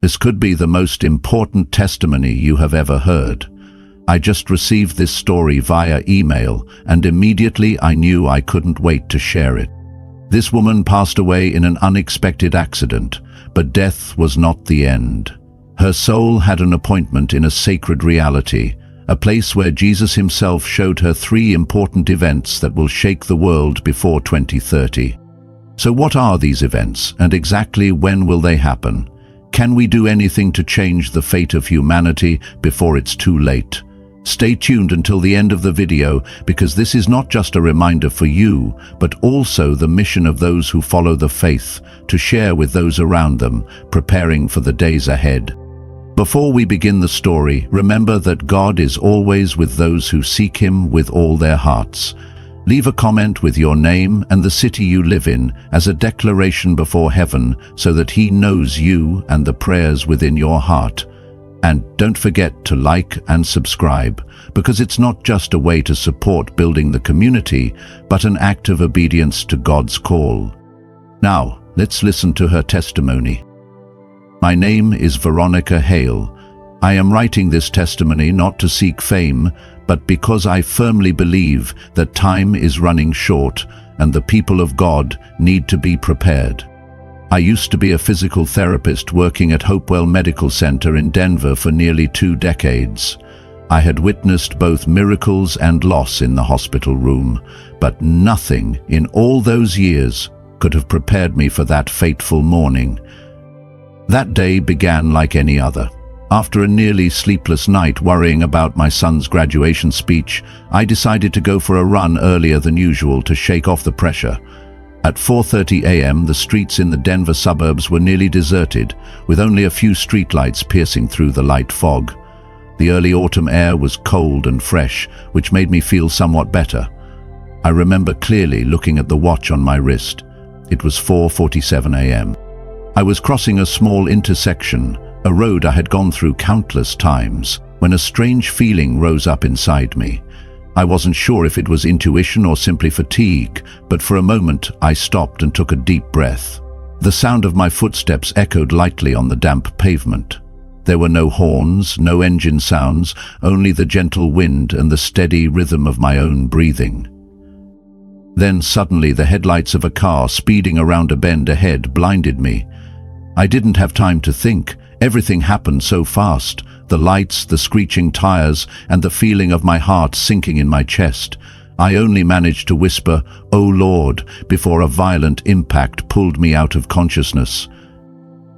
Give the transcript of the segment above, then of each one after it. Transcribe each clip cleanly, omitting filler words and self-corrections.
This could be the most important testimony you have ever heard. I just received this story via email, and immediately I knew I couldn't wait to share it. This woman passed away in an unexpected accident, but death was not the end. Her soul had an appointment in a sacred reality, a place where Jesus himself showed her 3 important events that will shake the world before 2030. So what are these events, and exactly when will they happen? Can we do anything to change the fate of humanity before it's too late? Stay tuned until the end of the video, because this is not just a reminder for you, but also the mission of those who follow the faith, to share with those around them, preparing for the days ahead. Before we begin the story, remember that God is always with those who seek Him with all their hearts. Leave a comment with your name and the city you live in as a declaration before heaven, so that He knows you and the prayers within your heart. And don't forget to like and subscribe, because it's not just a way to support building the community, but an act of obedience to God's call. Now, let's listen to her testimony. My name is Veronica Hale. I am writing this testimony not to seek fame, but because I firmly believe that time is running short and the people of God need to be prepared. I used to be a physical therapist working at Hopewell Medical Center in Denver for nearly 2 decades. I had witnessed both miracles and loss in the hospital room, but nothing in all those years could have prepared me for that fateful morning. That day began like any other. After a nearly sleepless night worrying about my son's graduation speech, I decided to go for a run earlier than usual to shake off the pressure. At 4:30 a.m., the streets in the Denver suburbs were nearly deserted, with only a few streetlights piercing through the light fog. The early autumn air was cold and fresh, which made me feel somewhat better. I remember clearly looking at the watch on my wrist. It was 4:47 a.m. I was crossing a small intersection, a road I had gone through countless times, when a strange feeling rose up inside me. I wasn't sure if it was intuition or simply fatigue, but for a moment I stopped and took a deep breath. The sound of my footsteps echoed lightly on the damp pavement. There were no horns, no engine sounds, only the gentle wind and the steady rhythm of my own breathing. Then suddenly the headlights of a car speeding around a bend ahead blinded me. I didn't have time to think. Everything happened so fast. The lights, the screeching tires, and the feeling of my heart sinking in my chest. I only managed to whisper, "Oh Lord," before a violent impact pulled me out of consciousness.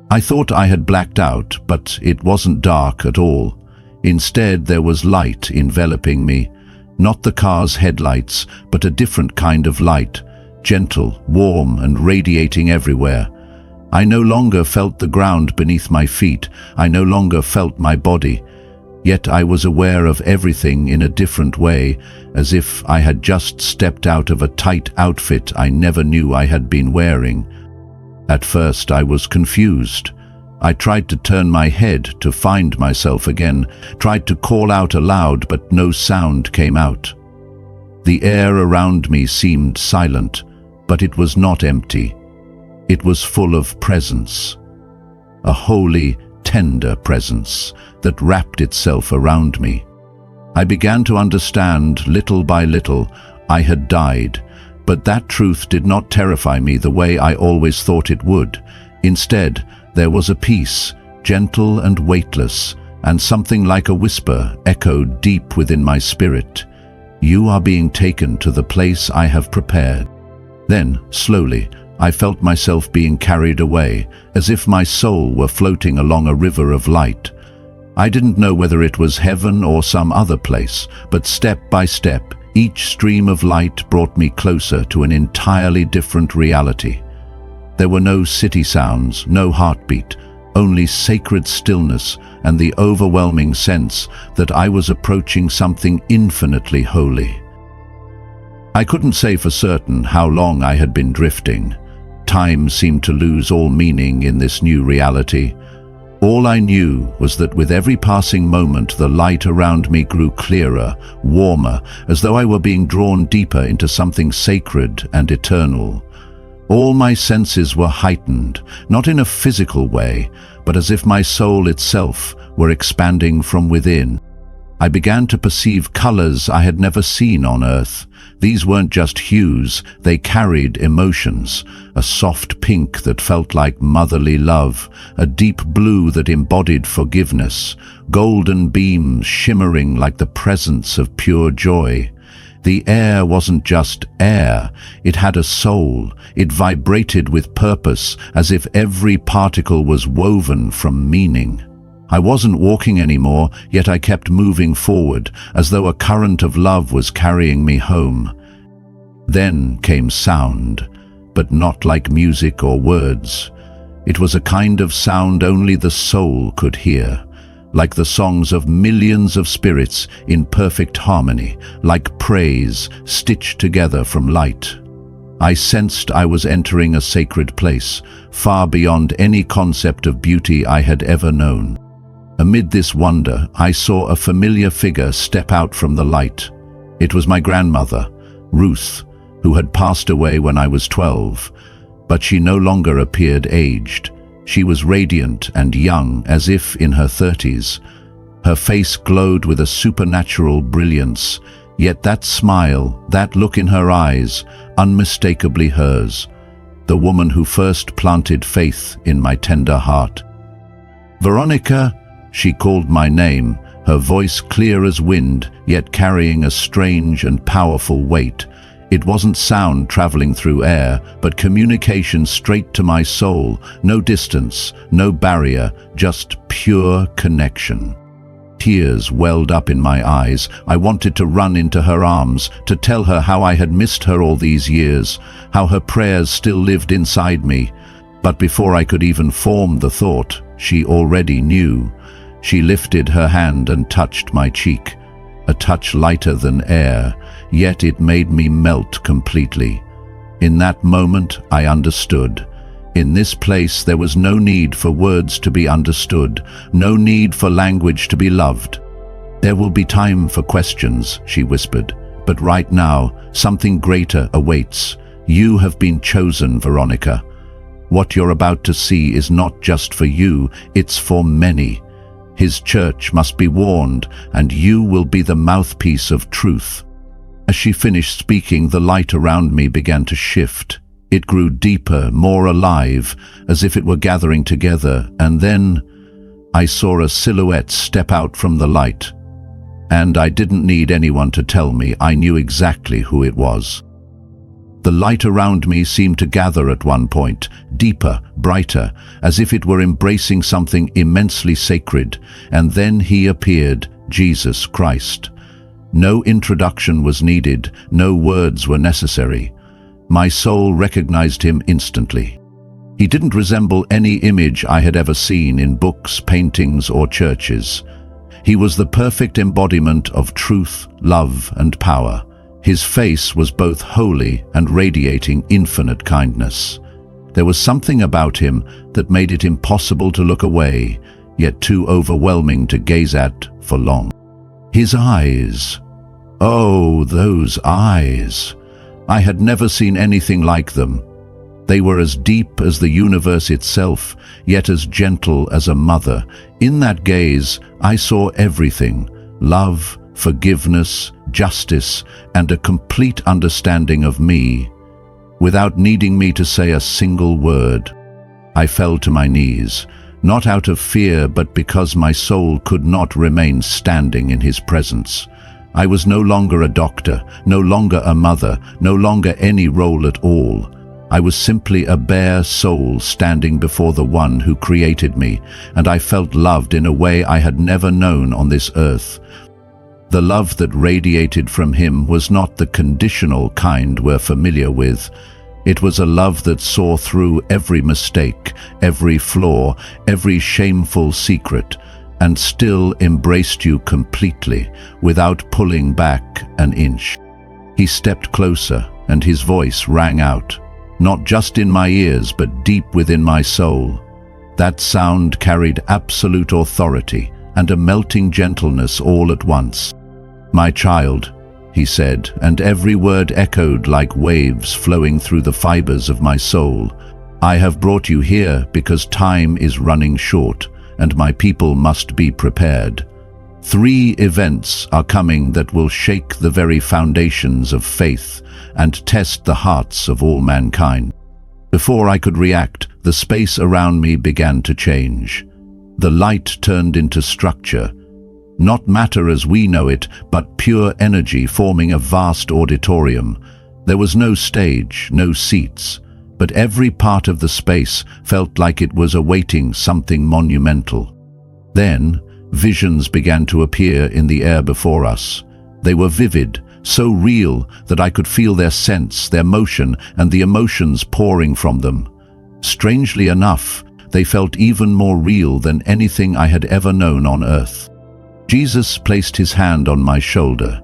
I thought I had blacked out, but it wasn't dark at all. Instead, there was light enveloping me. Not the car's headlights, but a different kind of light, gentle, warm, and radiating everywhere. I no longer felt the ground beneath my feet. I no longer felt my body. Yet I was aware of everything in a different way, as if I had just stepped out of a tight outfit I never knew I had been wearing. At first I was confused. I tried to turn my head to find myself again, tried to call out aloud, but no sound came out. The air around me seemed silent, but it was not empty. It was full of presence, a holy, tender presence that wrapped itself around me. I began to understand, little by little, I had died, but that truth did not terrify me the way I always thought it would. Instead, there was a peace, gentle and weightless, and something like a whisper echoed deep within my spirit. "You are being taken to the place I have prepared." Then, slowly, I felt myself being carried away, as if my soul were floating along a river of light. I didn't know whether it was heaven or some other place, but step by step, each stream of light brought me closer to an entirely different reality. There were no city sounds, no heartbeat, only sacred stillness and the overwhelming sense that I was approaching something infinitely holy. I couldn't say for certain how long I had been drifting. Time seemed to lose all meaning in this new reality. All I knew was that with every passing moment, the light around me grew clearer, warmer, as though I were being drawn deeper into something sacred and eternal. All my senses were heightened, not in a physical way, but as if my soul itself were expanding from within. I began to perceive colors I had never seen on earth. These weren't just hues, they carried emotions. A soft pink that felt like motherly love, a deep blue that embodied forgiveness, golden beams shimmering like the presence of pure joy. The air wasn't just air, it had a soul. It vibrated with purpose, as if every particle was woven from meaning. I wasn't walking anymore, yet I kept moving forward, as though a current of love was carrying me home. Then came sound, but not like music or words. It was a kind of sound only the soul could hear, like the songs of millions of spirits in perfect harmony, like praise stitched together from light. I sensed I was entering a sacred place, far beyond any concept of beauty I had ever known. Amid this wonder, I saw a familiar figure step out from the light. It was my grandmother, Ruth, who had passed away when I was 12, but she no longer appeared aged. She was radiant and young, as if in her 30s. Her face glowed with a supernatural brilliance, yet that smile, that look in her eyes, unmistakably hers, the woman who first planted faith in my tender heart. "Veronica," she called my name, her voice clear as wind, yet carrying a strange and powerful weight. It wasn't sound traveling through air, but communication straight to my soul. No distance, no barrier, just pure connection. Tears welled up in my eyes. I wanted to run into her arms, to tell her how I had missed her all these years, how her prayers still lived inside me. But before I could even form the thought, she already knew. She lifted her hand and touched my cheek, a touch lighter than air, yet it made me melt completely. In that moment, I understood. In this place, there was no need for words to be understood, no need for language to be loved. "There will be time for questions," she whispered, "but right now, something greater awaits. You have been chosen, Veronica. What you're about to see is not just for you, it's for many. His church must be warned, and you will be the mouthpiece of truth." As she finished speaking, the light around me began to shift. It grew deeper, more alive, as if it were gathering together, and then I saw a silhouette step out from the light. And I didn't need anyone to tell me, I knew exactly who it was. The light around me seemed to gather at one point, deeper, brighter, as if it were embracing something immensely sacred, and then he appeared, Jesus Christ. No introduction was needed, no words were necessary. My soul recognized him instantly. He didn't resemble any image I had ever seen in books, paintings, or churches. He was the perfect embodiment of truth, love, and power. His face was both holy and radiating infinite kindness. There was something about him that made it impossible to look away, yet too overwhelming to gaze at for long. His eyes. Oh, those eyes! I had never seen anything like them. They were as deep as the universe itself, yet as gentle as a mother. In that gaze, I saw everything: love, forgiveness, justice, and a complete understanding of me. Without needing me to say a single word, I fell to my knees, not out of fear, but because my soul could not remain standing in his presence. I was no longer a doctor, no longer a mother, no longer any role at all. I was simply a bare soul standing before the one who created me, and I felt loved in a way I had never known on this earth. The love that radiated from him was not the conditional kind we're familiar with. It was a love that saw through every mistake, every flaw, every shameful secret, and still embraced you completely, without pulling back an inch. He stepped closer, and his voice rang out, not just in my ears, but deep within my soul. That sound carried absolute authority and a melting gentleness all at once. "My child, he said, and every word echoed like waves flowing through the fibers of my soul. I have brought you here because time is running short, and my people must be prepared. 3 events are coming that will shake the very foundations of faith and test the hearts of all mankind. Before I could react, the space around me began to change. The light turned into structure, not matter as we know it, but pure energy forming a vast auditorium. There was no stage, no seats, but every part of the space felt like it was awaiting something monumental. Then, visions began to appear in the air before us. They were vivid, so real that I could feel their sense, their motion, and the emotions pouring from them. Strangely enough, they felt even more real than anything I had ever known on earth. Jesus placed his hand on my shoulder.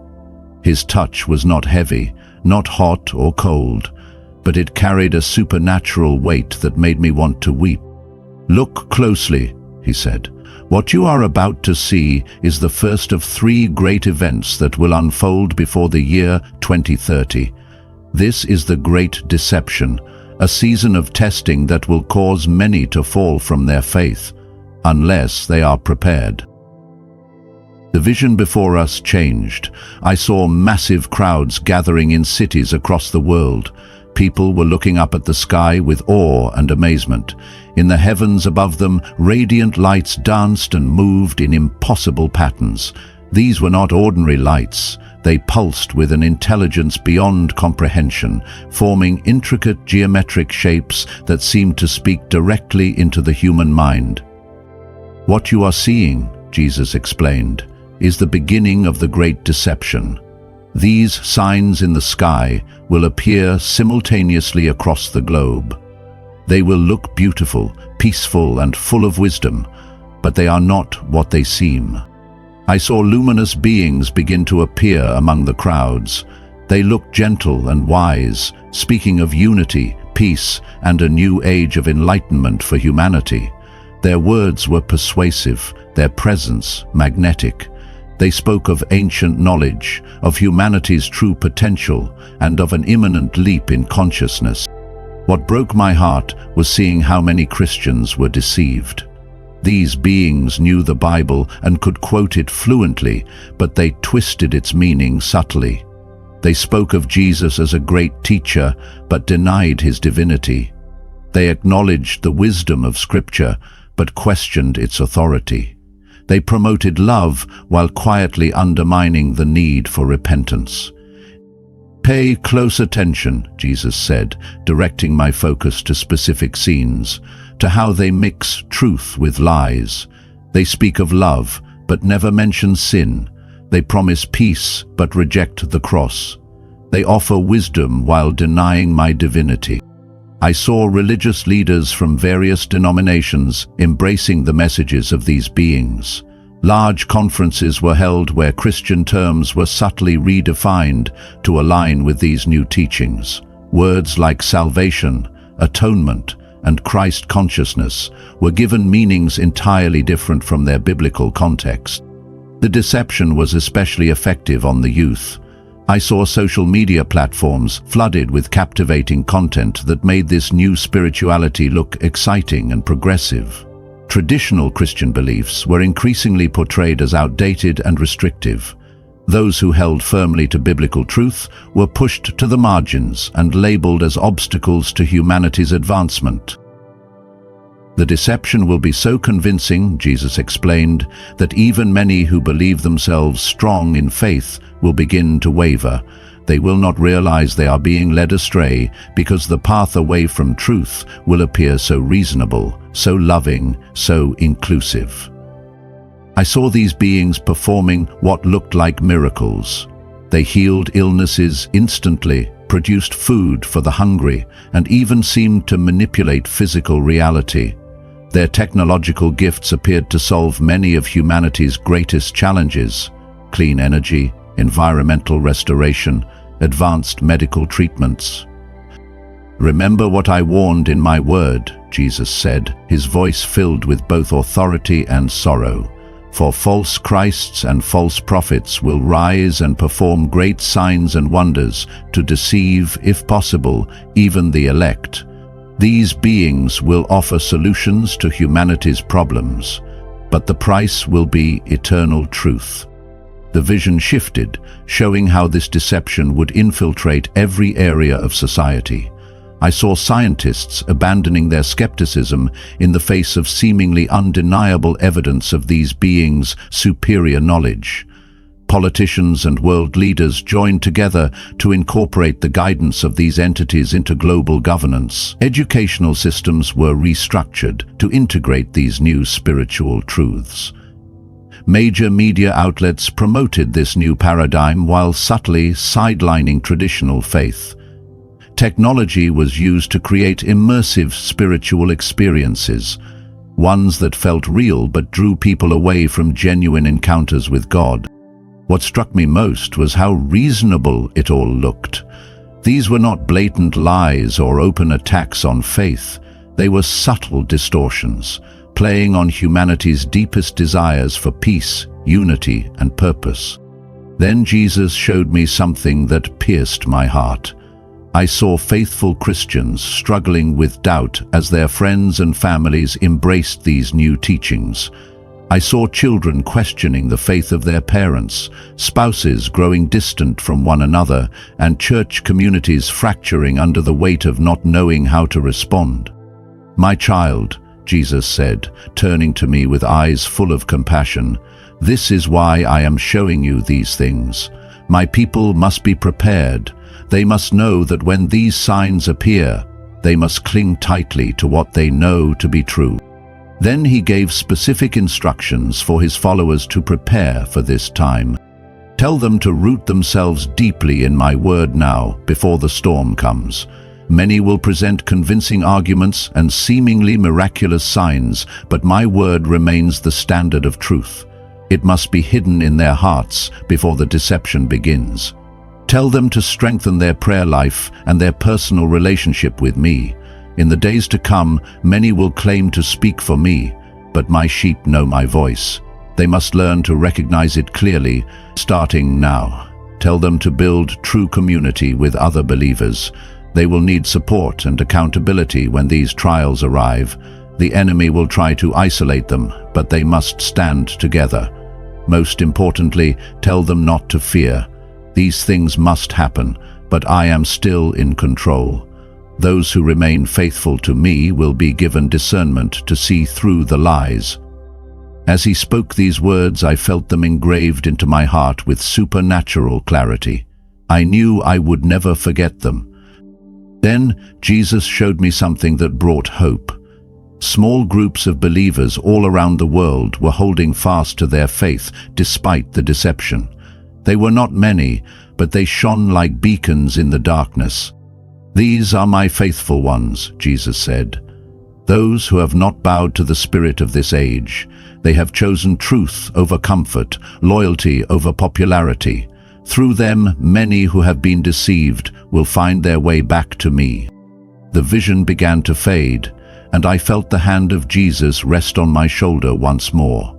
His touch was not heavy, not hot or cold, but it carried a supernatural weight that made me want to weep. "Look closely," he said. "What you are about to see is the first of 3 great events that will unfold before the year 2030. This is the Great Deception, a season of testing that will cause many to fall from their faith, unless they are prepared." The vision before us changed. I saw massive crowds gathering in cities across the world. People were looking up at the sky with awe and amazement. In the heavens above them, radiant lights danced and moved in impossible patterns. These were not ordinary lights. They pulsed with an intelligence beyond comprehension, forming intricate geometric shapes that seemed to speak directly into the human mind. "What you are seeing," Jesus explained, "is the beginning of the Great Deception. These signs in the sky will appear simultaneously across the globe. They will look beautiful, peaceful, and full of wisdom, but they are not what they seem." I saw luminous beings begin to appear among the crowds. They looked gentle and wise, speaking of unity, peace, and a new age of enlightenment for humanity. Their words were persuasive, their presence magnetic. They spoke of ancient knowledge, of humanity's true potential, and of an imminent leap in consciousness. What broke my heart was seeing how many Christians were deceived. These beings knew the Bible and could quote it fluently, but they twisted its meaning subtly. They spoke of Jesus as a great teacher, but denied his divinity. They acknowledged the wisdom of Scripture, but questioned its authority. They promoted love while quietly undermining the need for repentance. "Pay close attention," Jesus said, directing my focus to specific scenes, to how they mix truth with lies. They speak of love, but never mention sin. They promise peace, but reject the cross. They offer wisdom while denying my divinity. I saw religious leaders from various denominations embracing the messages of these beings. Large conferences were held where Christian terms were subtly redefined to align with these new teachings. Words like salvation, atonement, and Christ consciousness were given meanings entirely different from their biblical context. The deception was especially effective on the youth. I saw social media platforms flooded with captivating content that made this new spirituality look exciting and progressive. Traditional Christian beliefs were increasingly portrayed as outdated and restrictive. Those who held firmly to biblical truth were pushed to the margins and labeled as obstacles to humanity's advancement. The deception will be so convincing, Jesus explained, that even many who believe themselves strong in faith will begin to waver. They will not realize they are being led astray because the path away from truth will appear so reasonable, so loving, so inclusive. I saw these beings performing what looked like miracles. They healed illnesses instantly, produced food for the hungry, and even seemed to manipulate physical reality. Their technological gifts appeared to solve many of humanity's greatest challenges: clean energy, environmental restoration, advanced medical treatments. "Remember what I warned in my word," Jesus said, his voice filled with both authority and sorrow. For false Christs and false prophets will rise and perform great signs and wonders to deceive, if possible, even the elect. These beings will offer solutions to humanity's problems, but the price will be eternal truth. The vision shifted, showing how this deception would infiltrate every area of society. I saw scientists abandoning their skepticism in the face of seemingly undeniable evidence of these beings' superior knowledge. Politicians and world leaders joined together to incorporate the guidance of these entities into global governance. Educational systems were restructured to integrate these new spiritual truths. Major media outlets promoted this new paradigm while subtly sidelining traditional faith. Technology was used to create immersive spiritual experiences, ones that felt real but drew people away from genuine encounters with God. What struck me most was how reasonable it all looked. These were not blatant lies or open attacks on faith. They were subtle distortions, playing on humanity's deepest desires for peace, unity, and purpose. Then Jesus showed me something that pierced my heart. I saw faithful Christians struggling with doubt as their friends and families embraced these new teachings. I saw children questioning the faith of their parents, spouses growing distant from one another, and church communities fracturing under the weight of not knowing how to respond. "My child," Jesus said, turning to me with eyes full of compassion, "this is why I am showing you these things. My people must be prepared. They must know that when these signs appear, they must cling tightly to what they know to be true." Then he gave specific instructions for his followers to prepare for this time. "Tell them to root themselves deeply in my word now, before the storm comes. Many will present convincing arguments and seemingly miraculous signs, but my word remains the standard of truth. It must be hidden in their hearts before the deception begins. Tell them to strengthen their prayer life and their personal relationship with me. In the days to come, many will claim to speak for me, but my sheep know my voice. They must learn to recognize it clearly, starting now. Tell them to build true community with other believers. They will need support and accountability when these trials arrive. The enemy will try to isolate them, but they must stand together. Most importantly, tell them not to fear. These things must happen, but I am still in control. Those who remain faithful to me will be given discernment to see through the lies." As he spoke these words, I felt them engraved into my heart with supernatural clarity. I knew I would never forget them. Then Jesus showed me something that brought hope. Small groups of believers all around the world were holding fast to their faith despite the deception. They were not many, but they shone like beacons in the darkness. "These are my faithful ones," Jesus said. "Those who have not bowed to the spirit of this age. They have chosen truth over comfort, loyalty over popularity. Through them, many who have been deceived will find their way back to me." The vision began to fade, and I felt the hand of Jesus rest on my shoulder once more.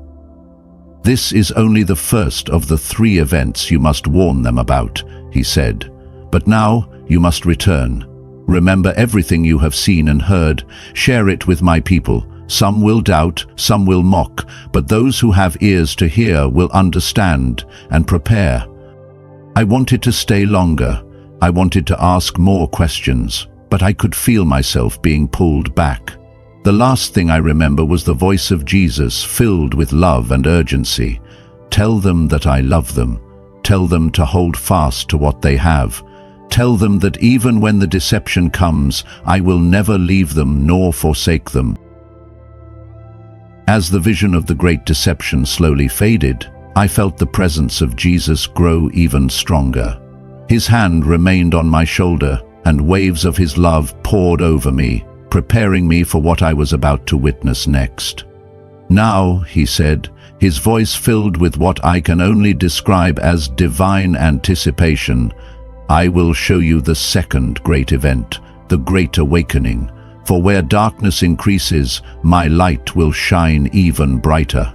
"This is only the first of the 3 events you must warn them about," he said. "But now you must return. Remember everything you have seen and heard. Share it with my people. Some will doubt, some will mock, but those who have ears to hear will understand and prepare." I wanted to stay longer. I wanted to ask more questions, but I could feel myself being pulled back. The last thing I remember was the voice of Jesus filled with love and urgency. "Tell them that I love them. Tell them to hold fast to what they have. Tell them that even when the deception comes, I will never leave them nor forsake them." As the vision of the great deception slowly faded, I felt the presence of Jesus grow even stronger. His hand remained on my shoulder, and waves of his love poured over me, preparing me for what I was about to witness next. "Now," he said, his voice filled with what I can only describe as divine anticipation, "I will show you the second great event, the Great Awakening. For where darkness increases, my light will shine even brighter."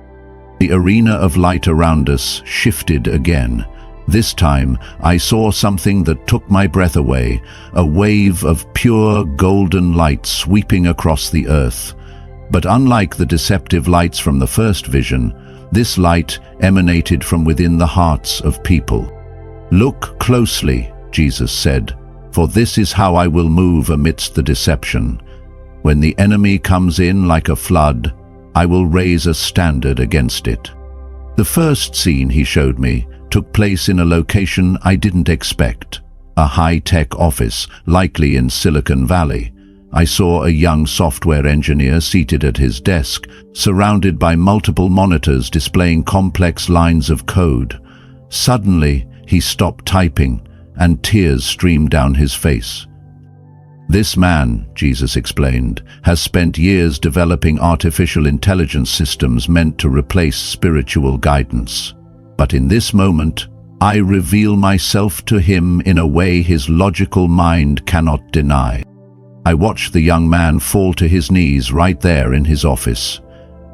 The arena of light around us shifted again. This time, I saw something that took my breath away, a wave of pure golden light sweeping across the earth. But unlike the deceptive lights from the first vision, this light emanated from within the hearts of people. "Look closely," Jesus said, "for this is how I will move amidst the deception. When the enemy comes in like a flood, I will raise a standard against it." The first scene he showed me took place in a location I didn't expect, a high-tech office, likely in Silicon Valley. I saw a young software engineer seated at his desk, surrounded by multiple monitors displaying complex lines of code. Suddenly, he stopped typing, and tears streamed down his face. "This man," Jesus explained, "has spent years developing artificial intelligence systems meant to replace spiritual guidance. But in this moment, I reveal myself to him in a way his logical mind cannot deny." I watched the young man fall to his knees right there in his office.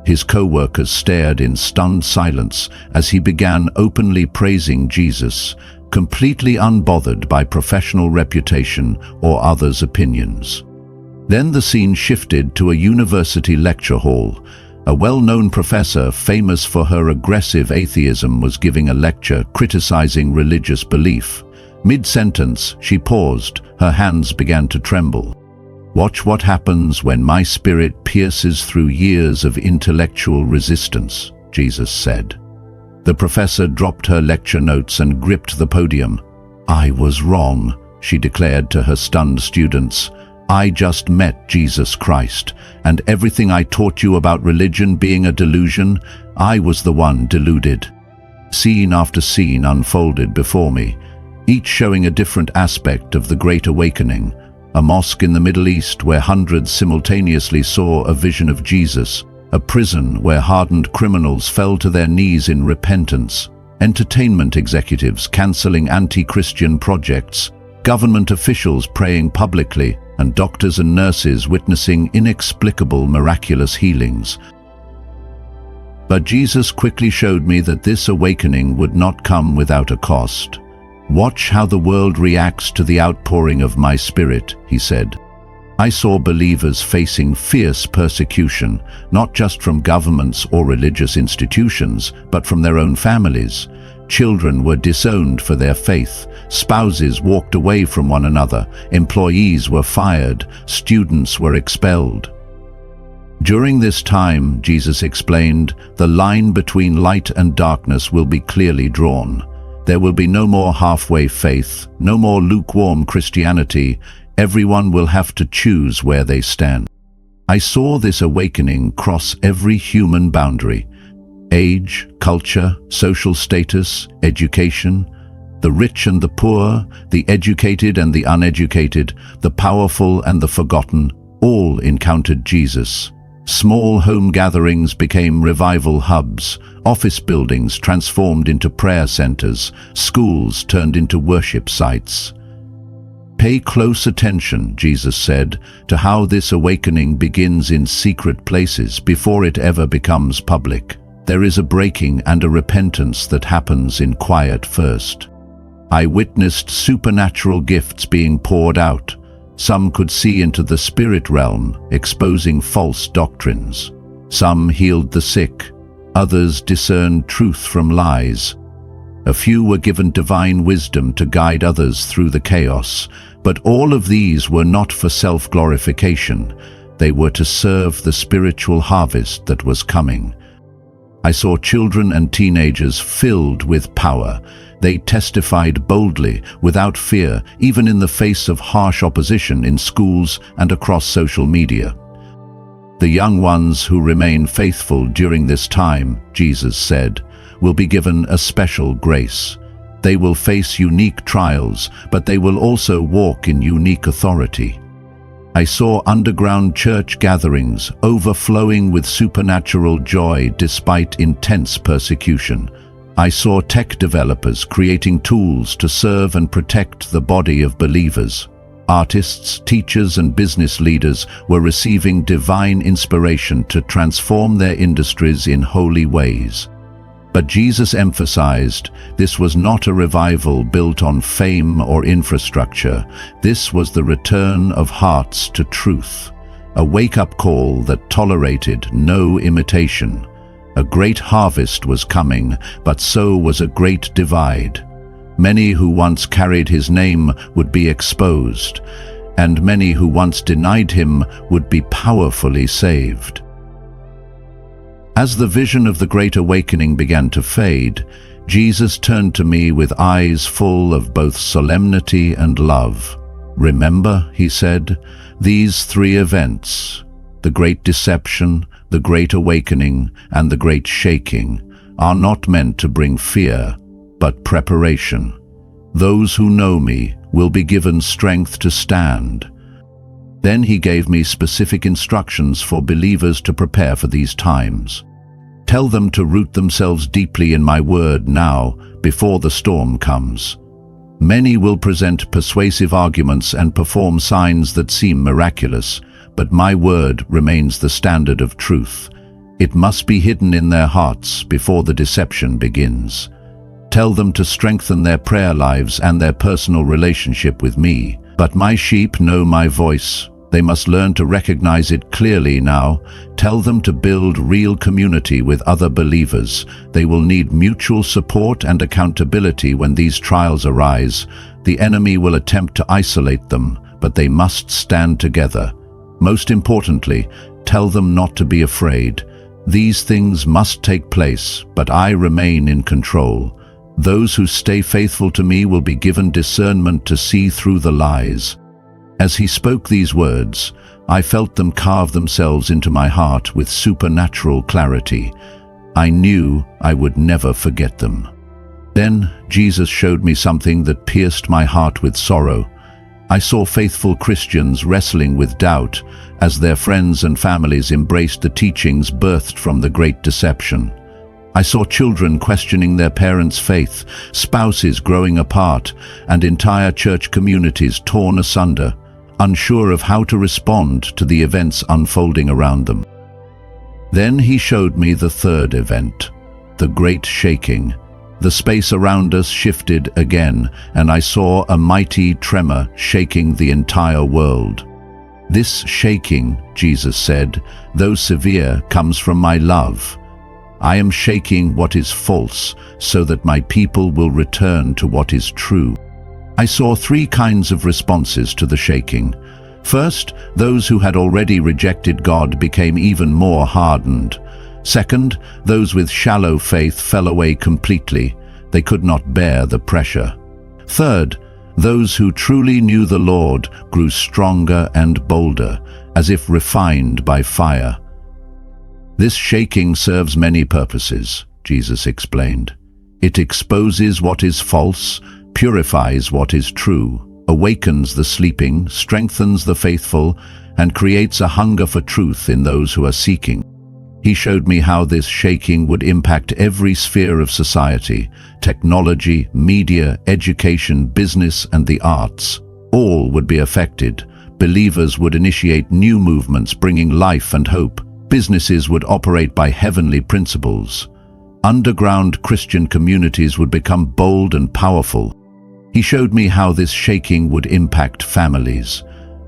His co-workers stared in stunned silence as he began openly praising Jesus, completely unbothered by professional reputation or others' opinions. Then the scene shifted to a university lecture hall. A well-known professor famous for her aggressive atheism was giving a lecture criticizing religious belief. Mid-sentence, she paused, her hands began to tremble. "Watch what happens when my spirit pierces through years of intellectual resistance," Jesus said. The professor dropped her lecture notes and gripped the podium. "I was wrong," she declared to her stunned students. "I just met Jesus Christ, and everything I taught you about religion being a delusion, I was the one deluded." Scene after scene unfolded before me, each showing a different aspect of the Great Awakening. A mosque in the Middle East where hundreds simultaneously saw a vision of Jesus, a prison where hardened criminals fell to their knees in repentance, entertainment executives canceling anti-Christian projects, government officials praying publicly, and doctors and nurses witnessing inexplicable miraculous healings. But Jesus quickly showed me that this awakening would not come without a cost. "Watch how the world reacts to the outpouring of my spirit," he said. I saw believers facing fierce persecution, not just from governments or religious institutions, but from their own families. Children were disowned for their faith, spouses walked away from one another, employees were fired, students were expelled. During this time, Jesus explained, the line between light and darkness will be clearly drawn. There will be no more halfway faith, no more lukewarm Christianity. Everyone will have to choose where they stand. I saw this awakening cross every human boundary: age, culture, social status, education. The rich and the poor, the educated and the uneducated, the powerful and the forgotten, all encountered Jesus. Small home gatherings became revival hubs, office buildings transformed into prayer centers, schools turned into worship sites. Pay close attention, Jesus said, to how this awakening begins in secret places before it ever becomes public. There is a breaking and a repentance that happens in quiet first. I witnessed supernatural gifts being poured out. Some could see into the spirit realm, exposing false doctrines. Some healed the sick. Others discerned truth from lies. A few were given divine wisdom to guide others through the chaos. But all of these were not for self-glorification. They were to serve the spiritual harvest that was coming. I saw children and teenagers filled with power. They testified boldly, without fear, even in the face of harsh opposition in schools and across social media. The young ones who remain faithful during this time, Jesus said, will be given a special grace. They will face unique trials, but they will also walk in unique authority. I saw underground church gatherings overflowing with supernatural joy despite intense persecution. I saw tech developers creating tools to serve and protect the body of believers. Artists, teachers, and business leaders were receiving divine inspiration to transform their industries in holy ways. But Jesus emphasized this was not a revival built on fame or infrastructure. This was the return of hearts to truth, a wake-up call that tolerated no imitation. A great harvest was coming, but so was a great divide. Many who once carried his name would be exposed, and many who once denied him would be powerfully saved. As the vision of the Great Awakening began to fade, Jesus turned to me with eyes full of both solemnity and love. "Remember," he said, "these three events, the Great Deception, the Great Awakening, and the Great Shaking, are not meant to bring fear, but preparation. Those who know me will be given strength to stand." Then he gave me specific instructions for believers to prepare for these times. Tell them to root themselves deeply in my word now, before the storm comes. Many will present persuasive arguments and perform signs that seem miraculous, but my word remains the standard of truth. It must be hidden in their hearts before the deception begins. Tell them to strengthen their prayer lives and their personal relationship with me. But my sheep know my voice. They must learn to recognize it clearly now. Tell them to build real community with other believers. They will need mutual support and accountability when these trials arise. The enemy will attempt to isolate them, but they must stand together. Most importantly, tell them not to be afraid. These things must take place, but I remain in control. Those who stay faithful to me will be given discernment to see through the lies. As he spoke these words, I felt them carve themselves into my heart with supernatural clarity. I knew I would never forget them. Then Jesus showed me something that pierced my heart with sorrow. I saw faithful Christians wrestling with doubt as their friends and families embraced the teachings birthed from the Great Deception. I saw children questioning their parents' faith, spouses growing apart, and entire church communities torn asunder, unsure of how to respond to the events unfolding around them. Then he showed me the third event, the Great Shaking. The space around us shifted again, and I saw a mighty tremor shaking the entire world. This shaking, Jesus said, though severe, comes from my love. I am shaking what is false, so that my people will return to what is true. I saw three kinds of responses to the shaking. First, those who had already rejected God became even more hardened. Second, those with shallow faith fell away completely. They could not bear the pressure. Third, those who truly knew the Lord grew stronger and bolder, as if refined by fire. This shaking serves many purposes, Jesus explained. It exposes what is false, purifies what is true, awakens the sleeping, strengthens the faithful, and creates a hunger for truth in those who are seeking. He showed me how this shaking would impact every sphere of society: technology, media, education, business, and the arts. All would be affected. Believers would initiate new movements bringing life and hope. Businesses would operate by heavenly principles. Underground Christian communities would become bold and powerful. He showed me how this shaking would impact families.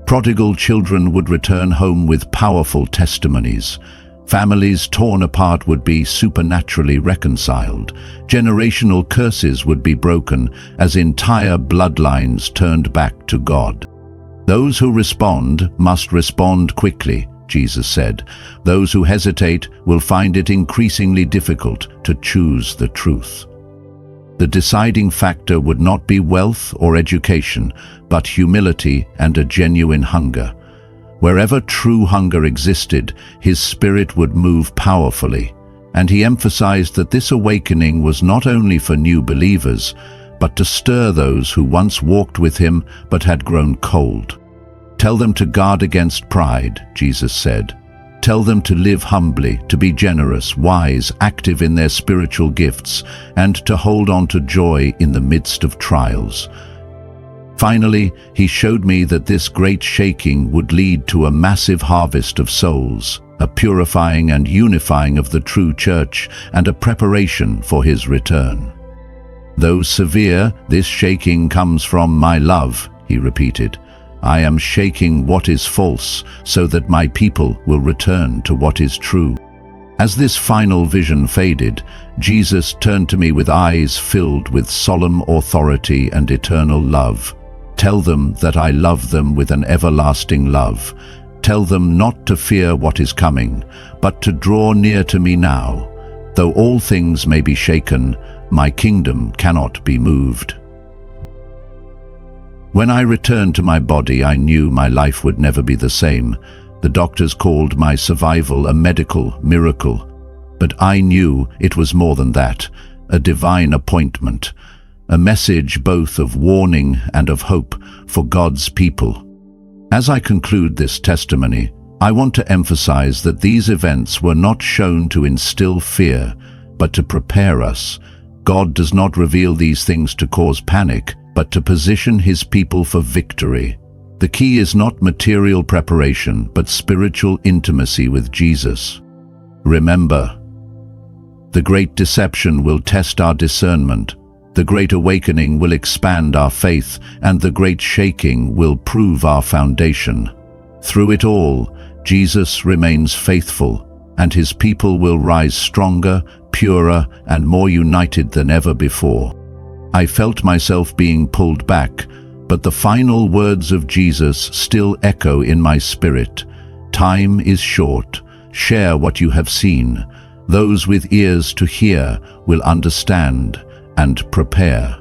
Prodigal children would return home with powerful testimonies. Families torn apart would be supernaturally reconciled. Generational curses would be broken as entire bloodlines turned back to God. Those who respond must respond quickly, Jesus said. Those who hesitate will find it increasingly difficult to choose the truth. The deciding factor would not be wealth or education, but humility and a genuine hunger. Wherever true hunger existed, his spirit would move powerfully. And he emphasized that this awakening was not only for new believers, but to stir those who once walked with him but had grown cold. Tell them to guard against pride, Jesus said. Tell them to live humbly, to be generous, wise, active in their spiritual gifts, and to hold on to joy in the midst of trials. Finally, he showed me that this great shaking would lead to a massive harvest of souls, a purifying and unifying of the true church, and a preparation for his return. Though severe, this shaking comes from my love, he repeated. I am shaking what is false so that my people will return to what is true. As this final vision faded, Jesus turned to me with eyes filled with solemn authority and eternal love. Tell them that I love them with an everlasting love. Tell them not to fear what is coming, but to draw near to me now. Though all things may be shaken, my kingdom cannot be moved. When I returned to my body, I knew my life would never be the same. The doctors called my survival a medical miracle, but I knew it was more than that, a divine appointment, a message both of warning and of hope for God's people. As I conclude this testimony, I want to emphasize that these events were not shown to instill fear, but to prepare us. God does not reveal these things to cause panic, but to position his people for victory. The key is not material preparation, but spiritual intimacy with Jesus. Remember, the great deception will test our discernment, the great awakening will expand our faith, and the great shaking will prove our foundation. Through it all, Jesus remains faithful, and his people will rise stronger, purer, and more united than ever before. I felt myself being pulled back, but the final words of Jesus still echo in my spirit. Time is short. Share what you have seen. Those with ears to hear will understand and prepare.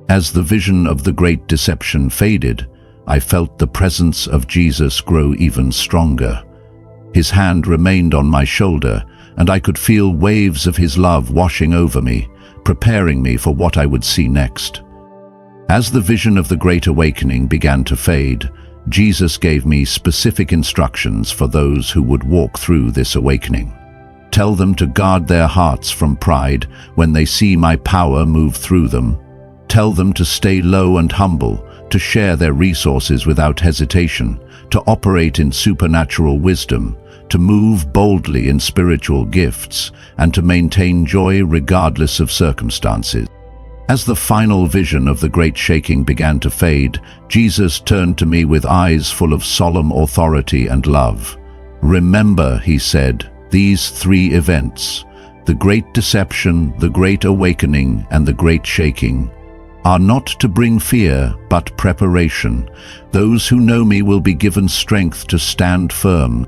As the vision of the great deception faded, I felt the presence of Jesus grow even stronger. His hand remained on my shoulder, and I could feel waves of his love washing over me, preparing me for what I would see next. As the vision of the Great Awakening began to fade, Jesus gave me specific instructions for those who would walk through this awakening. Tell them to guard their hearts from pride when they see my power move through them. Tell them to stay low and humble, to share their resources without hesitation, to operate in supernatural wisdom, to move boldly in spiritual gifts, and to maintain joy regardless of circumstances. As the final vision of the great shaking began to fade, Jesus turned to me with eyes full of solemn authority and love. Remember, he said, these three events, the great deception, the great awakening, and the great shaking, are not to bring fear, but preparation. Those who know me will be given strength to stand firm.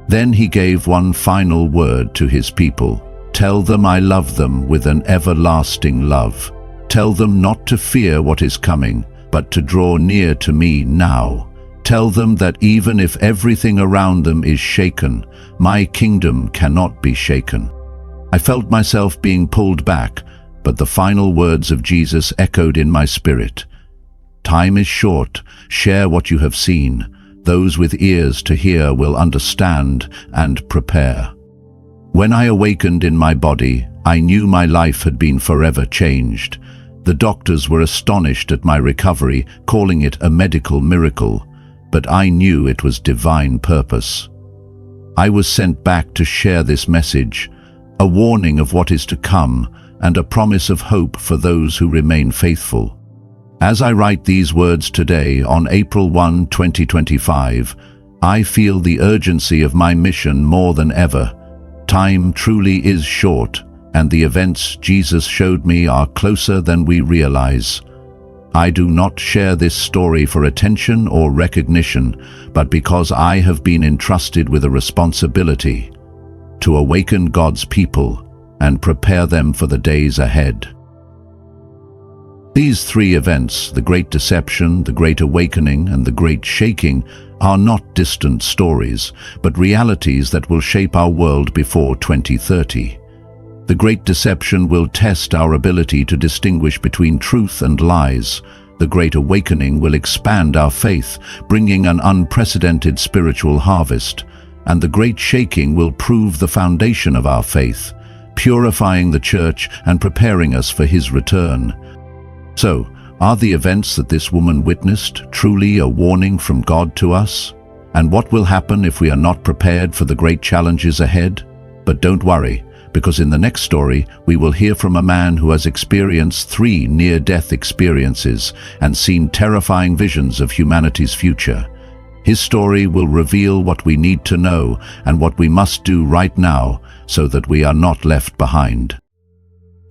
Then he gave one final word to his people. Tell them I love them with an everlasting love. Tell them not to fear what is coming, but to draw near to me now. Tell them that even if everything around them is shaken, my kingdom cannot be shaken. I felt myself being pulled back, but the final words of Jesus echoed in my spirit. Time is short. Share what you have seen. Those with ears to hear will understand and prepare. When I awakened in my body, I knew my life had been forever changed. The doctors were astonished at my recovery, calling it a medical miracle, but I knew it was divine purpose. I was sent back to share this message, a warning of what is to come, and a promise of hope for those who remain faithful. As I write these words today, on April 1, 2025, I feel the urgency of my mission more than ever. Time truly is short, and the events Jesus showed me are closer than we realize. I do not share this story for attention or recognition, but because I have been entrusted with a responsibility to awaken God's people and prepare them for the days ahead. These three events, the Great Deception, the Great Awakening, and the Great Shaking, are not distant stories, but realities that will shape our world before 2030. The Great Deception will test our ability to distinguish between truth and lies. The Great Awakening will expand our faith, bringing an unprecedented spiritual harvest. And the Great Shaking will prove the foundation of our faith, purifying the church and preparing us for his return. So, Are the events that this woman witnessed truly a warning from God to us? And what will happen if we are not prepared for the great challenges ahead? But don't worry, because in the next story, we will hear from a man who has experienced 3 near-death experiences and seen terrifying visions of humanity's future. His story will reveal what we need to know and what we must do right now so that we are not left behind.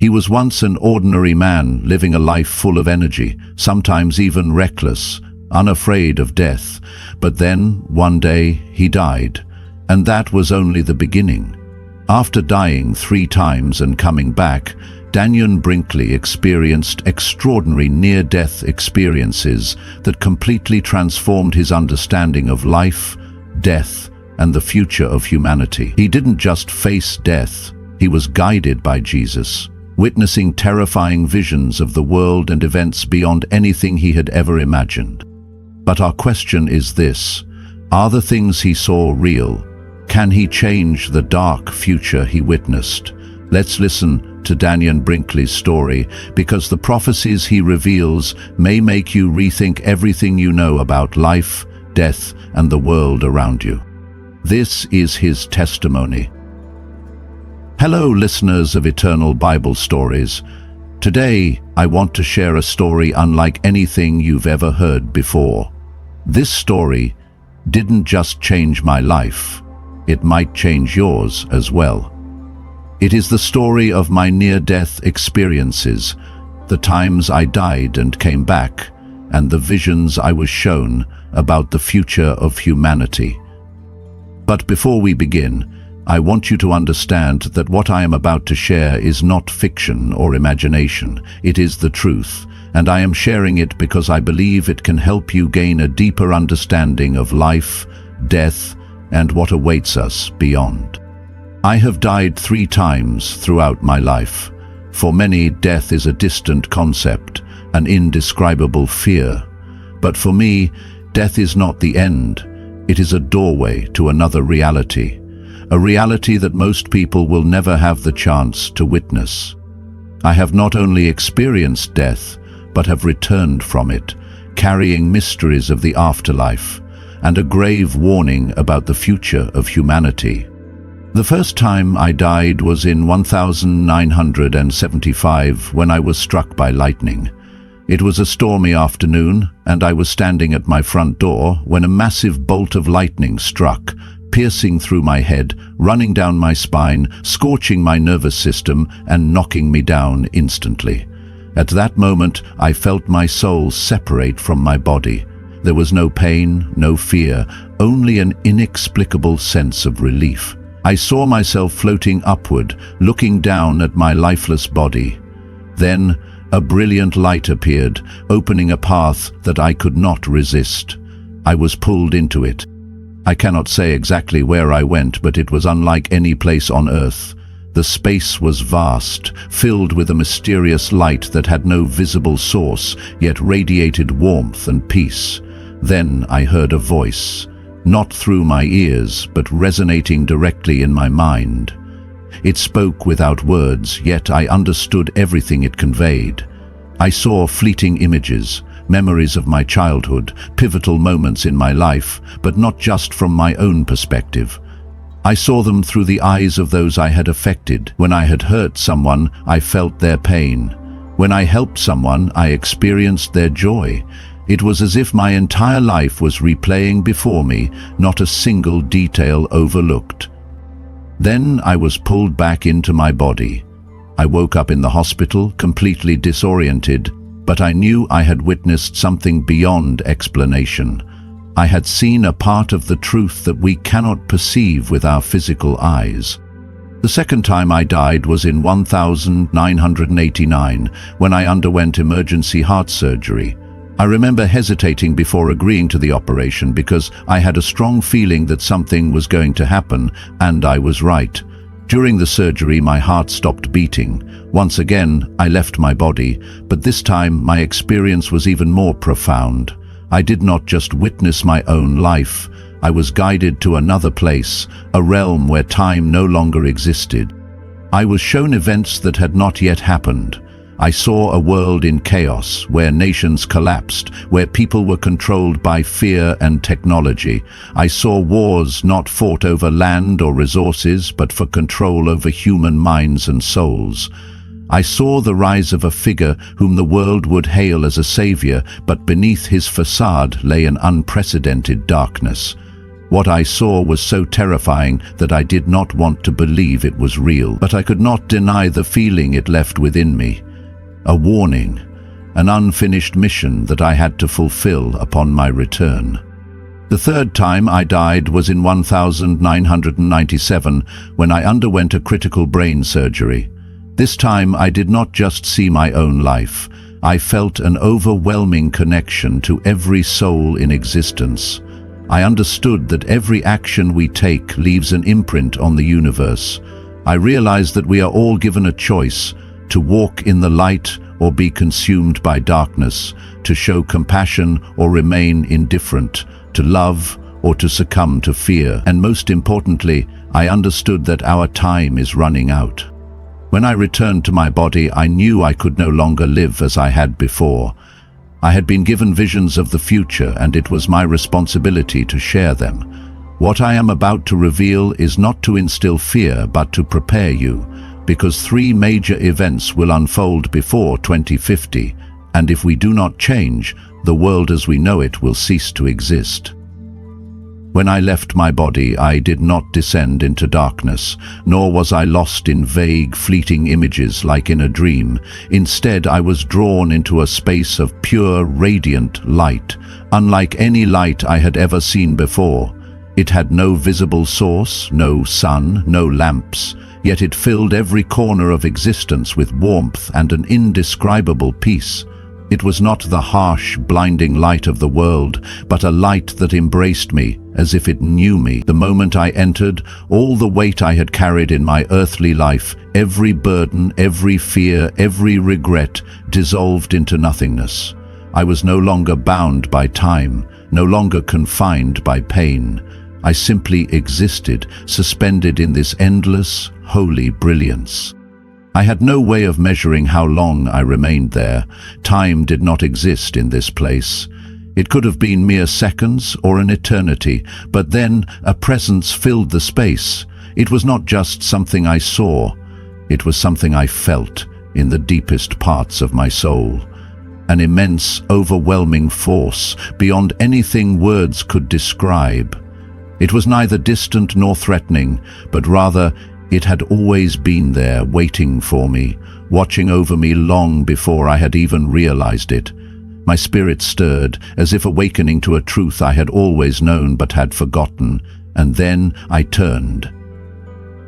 He was once an ordinary man living a life full of energy, sometimes even reckless, unafraid of death. But then, one day, he died, and that was only the beginning. After dying 3 times and coming back, Daniel Brinkley experienced extraordinary near-death experiences that completely transformed his understanding of life, death, and the future of humanity. He didn't just face death, he was guided by Jesus, witnessing terrifying visions of the world and events beyond anything he had ever imagined. But our question is this: are the things he saw real? Can he change the dark future he witnessed? Let's listen to Daniel Brinkley's story, because the prophecies he reveals may make you rethink everything you know about life, death, and the world around you. This is his testimony. Hello, listeners of Eternal Bible Stories. Today, I want to share a story unlike anything you've ever heard before. This story didn't just change my life. It might change yours as well. It is the story of my near-death experiences, the times I died and came back, and the visions I was shown about the future of humanity. But before we begin, I want you to understand that what I am about to share is not fiction or imagination. It is the truth, and I am sharing it because I believe it can help you gain a deeper understanding of life, death, and what awaits us beyond. I have died 3 times throughout my life. For many, death is a distant concept, an indescribable fear. But for me, death is not the end. It is a doorway to another reality, a reality that most people will never have the chance to witness. I have not only experienced death, but have returned from it, carrying mysteries of the afterlife and a grave warning about the future of humanity. The first time I died was in 1975 when I was struck by lightning. It was a stormy afternoon, and I was standing at my front door when a massive bolt of lightning struck, piercing through my head, running down my spine, scorching my nervous system, and knocking me down instantly. At that moment, I felt my soul separate from my body. There was no pain, no fear, only an inexplicable sense of relief. I saw myself floating upward, looking down at my lifeless body. Then, a brilliant light appeared, opening a path that I could not resist. I was pulled into it. I cannot say exactly where I went, but it was unlike any place on earth. The space was vast, filled with a mysterious light that had no visible source, yet radiated warmth and peace. Then I heard a voice, not through my ears, but resonating directly in my mind. It spoke without words, yet I understood everything it conveyed. I saw fleeting images, memories of my childhood, pivotal moments in my life, but not just from my own perspective. I saw them through the eyes of those I had affected. When I had hurt someone, I felt their pain. When I helped someone, I experienced their joy. It was as if my entire life was replaying before me, not a single detail overlooked. Then I was pulled back into my body. I woke up in the hospital, completely disoriented, but I knew I had witnessed something beyond explanation. I had seen a part of the truth that we cannot perceive with our physical eyes. The second time I died was in 1989, when I underwent emergency heart surgery. I remember hesitating before agreeing to the operation because I had a strong feeling that something was going to happen, and I was right. During the surgery, my heart stopped beating. Once again, I left my body, but this time my experience was even more profound. I did not just witness my own life. I was guided to another place, a realm where time no longer existed. I was shown events that had not yet happened. I saw a world in chaos, where nations collapsed, where people were controlled by fear and technology. I saw wars not fought over land or resources, but for control over human minds and souls. I saw the rise of a figure whom the world would hail as a savior, but beneath his facade lay an unprecedented darkness. What I saw was so terrifying that I did not want to believe it was real, but I could not deny the feeling it left within me. A warning, an unfinished mission that I had to fulfill upon my return. The third time I died was in 1997, when I underwent a critical brain surgery. This time I did not just see my own life. I felt an overwhelming connection to every soul in existence. I understood that every action we take leaves an imprint on the universe. I realized that we are all given a choice: to walk in the light or be consumed by darkness, to show compassion or remain indifferent, to love or to succumb to fear. And most importantly, I understood that our time is running out. When I returned to my body, I knew I could no longer live as I had before. I had been given visions of the future, and it was my responsibility to share them. What I am about to reveal is not to instill fear, but to prepare you, because 3 major events will unfold before 2050, and if we do not change, the world as we know it will cease to exist. When I left my body, I did not descend into darkness, nor was I lost in vague, fleeting images like in a dream. Instead, I was drawn into a space of pure, radiant light, unlike any light I had ever seen before. It had no visible source, no sun, no lamps, yet it filled every corner of existence with warmth and an indescribable peace. It was not the harsh, blinding light of the world, but a light that embraced me, as if it knew me. The moment I entered, all the weight I had carried in my earthly life, every burden, every fear, every regret, dissolved into nothingness. I was no longer bound by time, no longer confined by pain. I simply existed, suspended in this endless, holy brilliance. I had no way of measuring how long I remained there. Time did not exist in this place. It could have been mere seconds or an eternity, but then a presence filled the space. It was not just something I saw, it was something I felt in the deepest parts of my soul. An immense, overwhelming force beyond anything words could describe. It was neither distant nor threatening, but rather it had always been there, waiting for me, watching over me long before I had even realized it. My spirit stirred, as if awakening to a truth I had always known but had forgotten, and then I turned,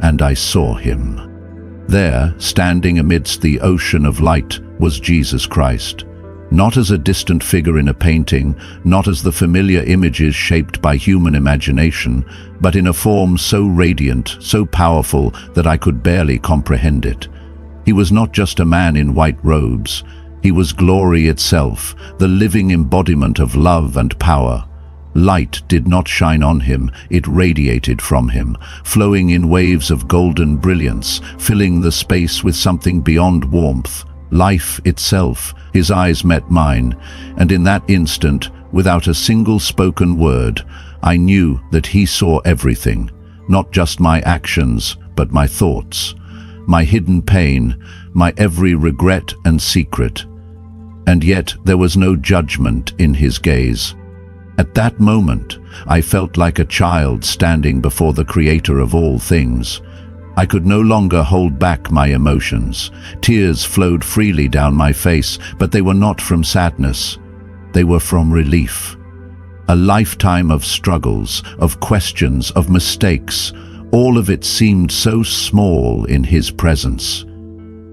and I saw him. There, standing amidst the ocean of light, was Jesus Christ. Not as a distant figure in a painting, not as the familiar images shaped by human imagination, but in a form so radiant, so powerful that I could barely comprehend it. He was not just a man in white robes. He was glory itself, the living embodiment of love and power. Light did not shine on him, it radiated from him, flowing in waves of golden brilliance, filling the space with something beyond warmth, life itself. His eyes met mine, and in that instant, without a single spoken word, I knew that he saw everything, not just my actions, but my thoughts, my hidden pain, my every regret and secret. And yet there was no judgment in his gaze. At that moment, I felt like a child standing before the Creator of all things. I could no longer hold back my emotions. Tears flowed freely down my face, but they were not from sadness. They were from relief. A lifetime of struggles, of questions, of mistakes, all of it seemed so small in his presence.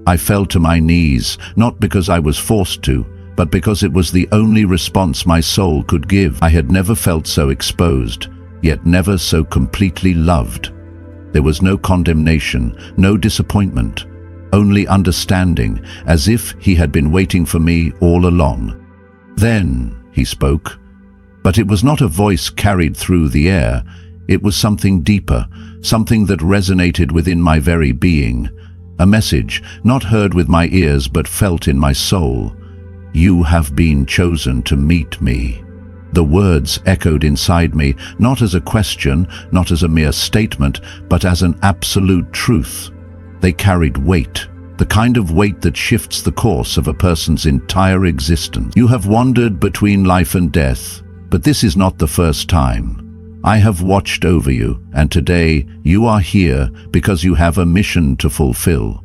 I fell to my knees, not because I was forced to, but because it was the only response my soul could give. I had never felt so exposed, yet never so completely loved. There was no condemnation, no disappointment, only understanding, as if he had been waiting for me all along. Then he spoke, but it was not a voice carried through the air. It was something deeper, something that resonated within my very being. A message, not heard with my ears but felt in my soul. You have been chosen to meet me. The words echoed inside me, not as a question, not as a mere statement, but as an absolute truth. They carried weight, the kind of weight that shifts the course of a person's entire existence. You have wandered between life and death, but this is not the first time. I have watched over you, and today you are here because you have a mission to fulfill.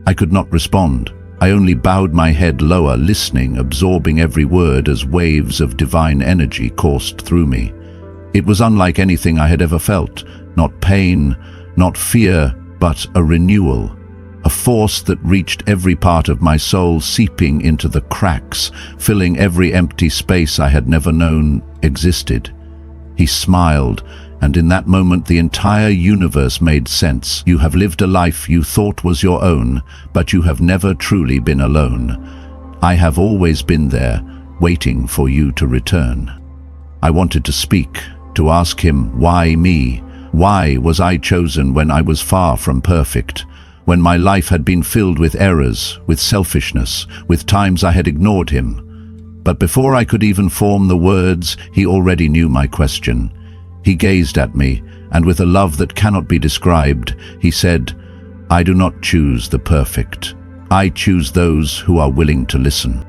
I could not respond. I only bowed my head lower, listening, absorbing every word as waves of divine energy coursed through me. It was unlike anything I had ever felt, not pain, not fear, but a renewal, a force that reached every part of my soul, seeping into the cracks, filling every empty space I had never known existed. He smiled, and in that moment the entire universe made sense. You have lived a life you thought was your own, but you have never truly been alone. I have always been there, waiting for you to return. I wanted to speak, to ask him, why me? Why was I chosen when I was far from perfect? When my life had been filled with errors, with selfishness, with times I had ignored him. But before I could even form the words, he already knew my question. He gazed at me, and with a love that cannot be described, he said, I do not choose the perfect. I choose those who are willing to listen.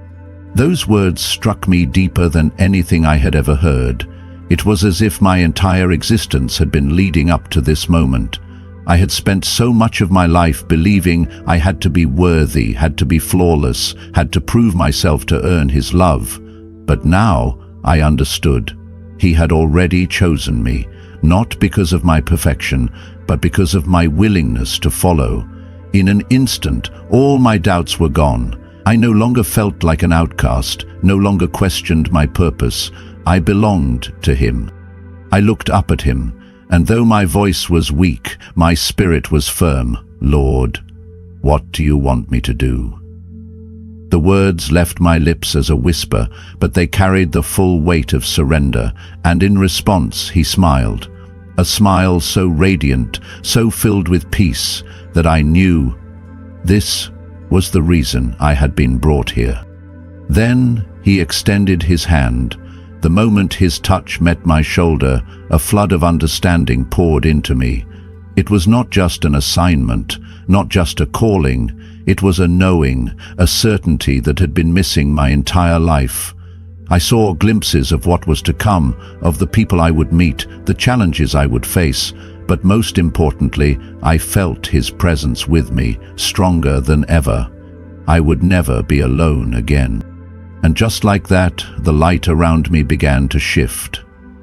Those words struck me deeper than anything I had ever heard. It was as if my entire existence had been leading up to this moment. I had spent so much of my life believing I had to be worthy, had to be flawless, had to prove myself to earn his love. But now I understood. He had already chosen me, not because of my perfection, but because of my willingness to follow. In an instant, all my doubts were gone. I no longer felt like an outcast, no longer questioned my purpose. I belonged to him. I looked up at him, and though my voice was weak, my spirit was firm. Lord, what do you want me to do? The words left my lips as a whisper, but they carried the full weight of surrender, and in response he smiled. A smile so radiant, so filled with peace, that I knew this was the reason I had been brought here. Then he extended his hand. The moment his touch met my shoulder, a flood of understanding poured into me. It was not just an assignment, not just a calling. It was a knowing, a certainty that had been missing my entire life. I saw glimpses of what was to come, of the people I would meet, the challenges I would face, but most importantly, I felt his presence with me, stronger than ever. I would never be alone again. And just like that, the light around me began to shift.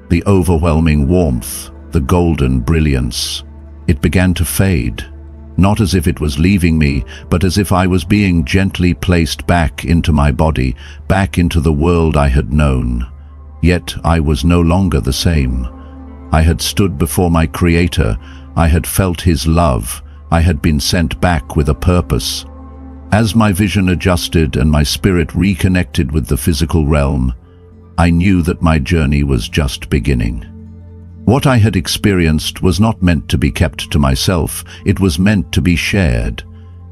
The overwhelming warmth, the golden brilliance. It began to fade. Not as if it was leaving me, but as if I was being gently placed back into my body, back into the world I had known. Yet I was no longer the same. I had stood before my Creator. I had felt his love. I had been sent back with a purpose. As my vision adjusted and my spirit reconnected with the physical realm, I knew that my journey was just beginning. What I had experienced was not meant to be kept to myself. It was meant to be shared.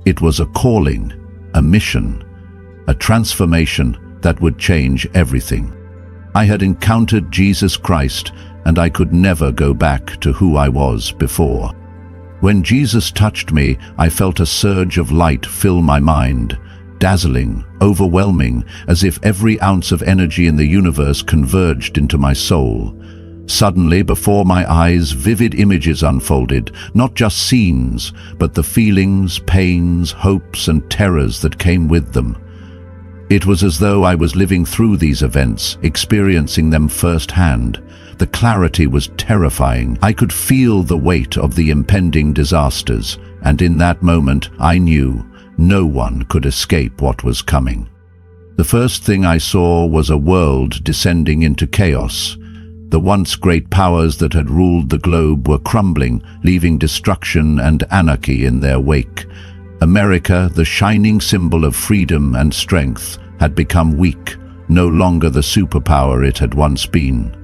It was a calling, a mission, a transformation that would change everything. I had encountered Jesus Christ, and I could never go back to who I was before. When Jesus touched me, I felt a surge of light fill my mind, dazzling, overwhelming, as if every ounce of energy in the universe converged into my soul. Suddenly, before my eyes, vivid images unfolded, not just scenes, but the feelings, pains, hopes, and terrors that came with them. It was as though I was living through these events, experiencing them firsthand. The clarity was terrifying. I could feel the weight of the impending disasters, and in that moment I knew no one could escape what was coming. The first thing I saw was a world descending into chaos. The once great powers that had ruled the globe were crumbling, leaving destruction and anarchy in their wake. America, the shining symbol of freedom and strength, had become weak, no longer the superpower it had once been.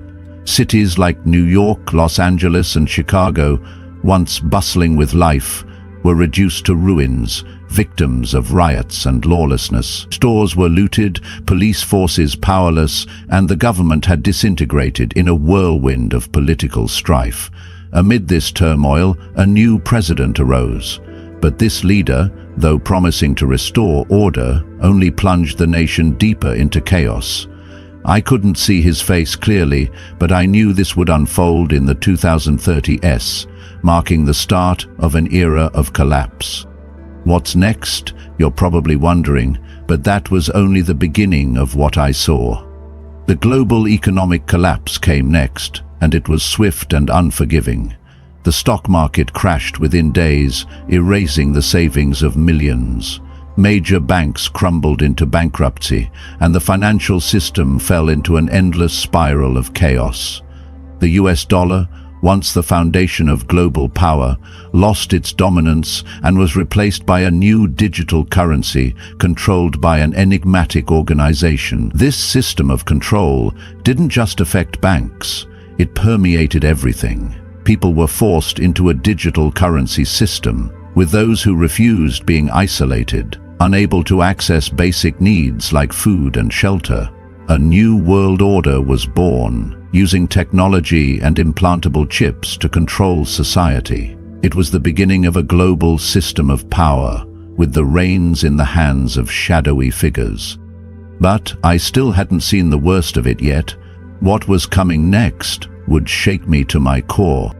Cities like New York, Los Angeles, and Chicago, once bustling with life, were reduced to ruins, victims of riots and lawlessness. Stores were looted, police forces powerless, and the government had disintegrated in a whirlwind of political strife. Amid this turmoil, a new president arose. But this leader, though promising to restore order, only plunged the nation deeper into chaos. I couldn't see his face clearly, but I knew this would unfold in the 2030s, marking the start of an era of collapse. What's next? You're probably wondering, but that was only the beginning of what I saw. The global economic collapse came next, and it was swift and unforgiving. The stock market crashed within days, erasing the savings of millions. Major banks crumbled into bankruptcy, and the financial system fell into an endless spiral of chaos. The US dollar, once the foundation of global power, lost its dominance and was replaced by a new digital currency controlled by an enigmatic organization. This system of control didn't just affect banks, it permeated everything. People were forced into a digital currency system, with those who refused being isolated, unable to access basic needs like food and shelter. A new world order was born, using technology and implantable chips to control society. It was the beginning of a global system of power, with the reins in the hands of shadowy figures. But I still hadn't seen the worst of it yet. What was coming next would shake me to my core.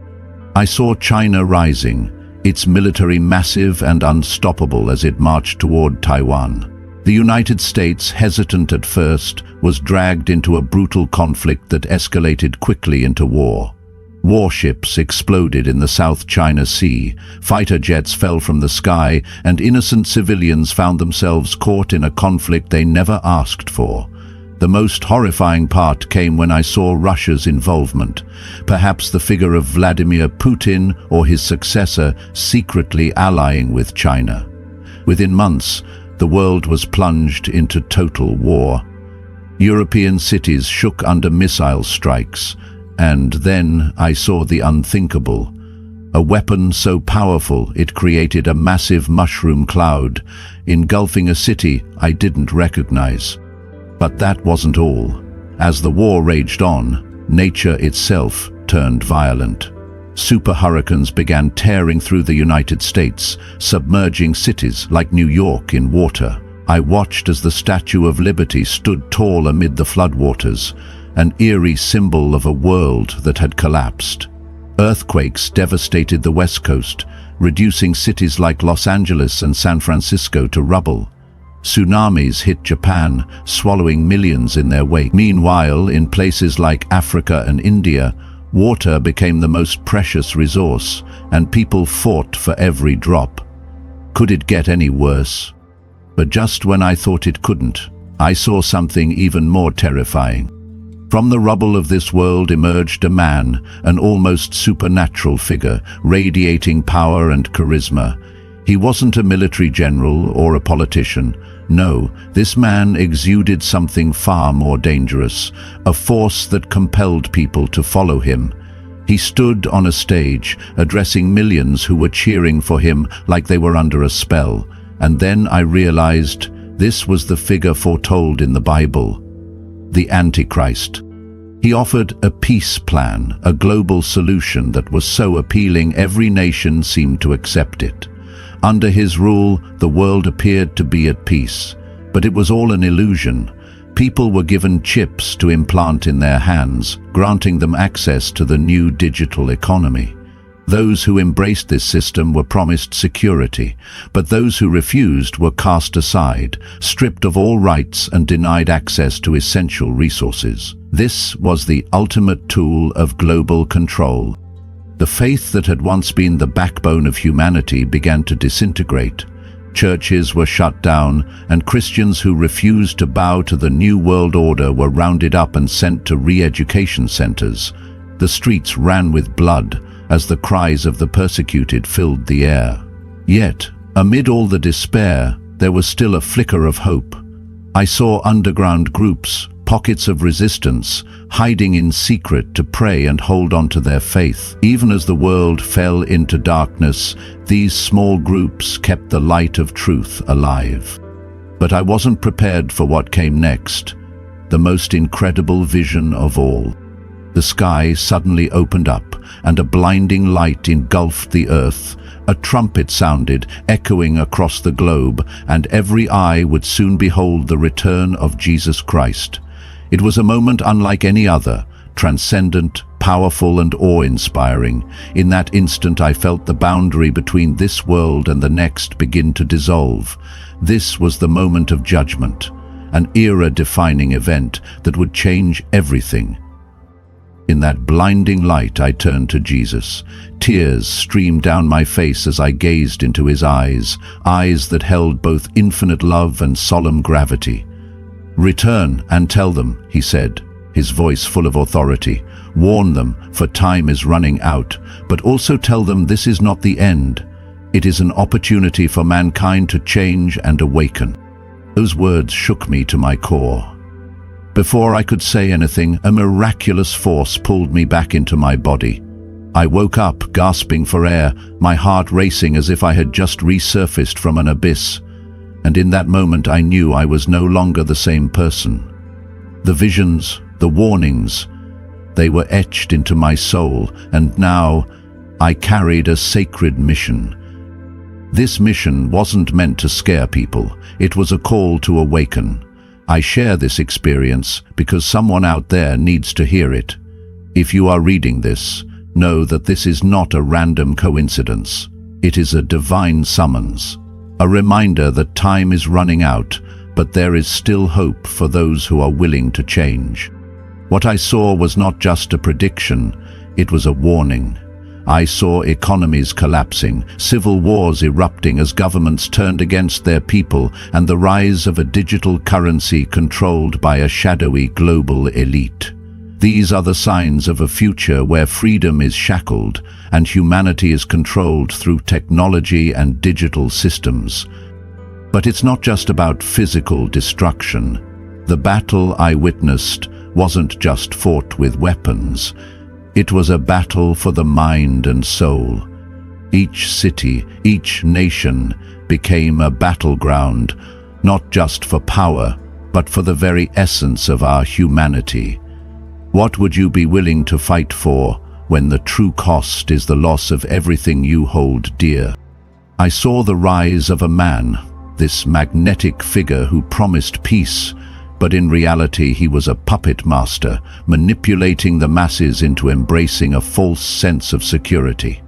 I saw China rising, its military massive and unstoppable as it marched toward Taiwan. The United States, hesitant at first, was dragged into a brutal conflict that escalated quickly into war. Warships exploded in the South China Sea, fighter jets fell from the sky, and innocent civilians found themselves caught in a conflict they never asked for. The most horrifying part came when I saw Russia's involvement, perhaps the figure of Vladimir Putin or his successor secretly allying with China. Within months, the world was plunged into total war. European cities shook under missile strikes, and then I saw the unthinkable. A weapon so powerful it created a massive mushroom cloud, engulfing a city I didn't recognize. But that wasn't all. As the war raged on, nature itself turned violent. Super hurricanes began tearing through the United States, submerging cities like New York in water. I watched as the Statue of Liberty stood tall amid the floodwaters, an eerie symbol of a world that had collapsed. Earthquakes devastated the West Coast, reducing cities like Los Angeles and San Francisco to rubble. Tsunamis hit Japan, swallowing millions in their wake. Meanwhile, in places like Africa and India, water became the most precious resource, and people fought for every drop. Could it get any worse? But just when I thought it couldn't, I saw something even more terrifying. From the rubble of this world emerged a man, an almost supernatural figure, radiating power and charisma. He wasn't a military general or a politician. No, this man exuded something far more dangerous, a force that compelled people to follow him. He stood on a stage, addressing millions who were cheering for him like they were under a spell. And then I realized this was the figure foretold in the Bible, the Antichrist. He offered a peace plan, a global solution that was so appealing every nation seemed to accept it. Under his rule, the world appeared to be at peace, but it was all an illusion. People were given chips to implant in their hands, granting them access to the new digital economy. Those who embraced this system were promised security, but those who refused were cast aside, stripped of all rights and denied access to essential resources. This was the ultimate tool of global control. The faith that had once been the backbone of humanity began to disintegrate. Churches were shut down, and Christians who refused to bow to the New World Order were rounded up and sent to re-education centers. The streets ran with blood as the cries of the persecuted filled the air. Yet, amid all the despair, there was still a flicker of hope. I saw underground groups, pockets of resistance, hiding in secret to pray and hold on to their faith. Even as the world fell into darkness, these small groups kept the light of truth alive. But I wasn't prepared for what came next, the most incredible vision of all. The sky suddenly opened up, and a blinding light engulfed the earth. A trumpet sounded, echoing across the globe, and every eye would soon behold the return of Jesus Christ. It was a moment unlike any other, transcendent, powerful, and awe-inspiring. In that instant I felt the boundary between this world and the next begin to dissolve. This was the moment of judgment, an era-defining event that would change everything. In that blinding light I turned to Jesus. Tears streamed down my face as I gazed into his eyes, eyes that held both infinite love and solemn gravity. "Return and tell them," he said, his voice full of authority. "Warn them, for time is running out, but also tell them this is not the end. It is an opportunity for mankind to change and awaken." Those words shook me to my core. Before I could say anything, a miraculous force pulled me back into my body. I woke up, gasping for air, my heart racing as if I had just resurfaced from an abyss. And in that moment I knew I was no longer the same person. The visions, the warnings, they were etched into my soul, and now I carried a sacred mission. This mission wasn't meant to scare people, it was a call to awaken. I share this experience because someone out there needs to hear it. If you are reading this, know that this is not a random coincidence. It is a divine summons, a reminder that time is running out, but there is still hope for those who are willing to change. What I saw was not just a prediction, it was a warning. I saw economies collapsing, civil wars erupting as governments turned against their people, and the rise of a digital currency controlled by a shadowy global elite. These are the signs of a future where freedom is shackled and humanity is controlled through technology and digital systems. But it's not just about physical destruction. The battle I witnessed wasn't just fought with weapons. It was a battle for the mind and soul. Each city, each nation became a battleground, not just for power, but for the very essence of our humanity. What would you be willing to fight for when the true cost is the loss of everything you hold dear? I saw the rise of a man, this magnetic figure who promised peace, but in reality he was a puppet master, manipulating the masses into embracing a false sense of security.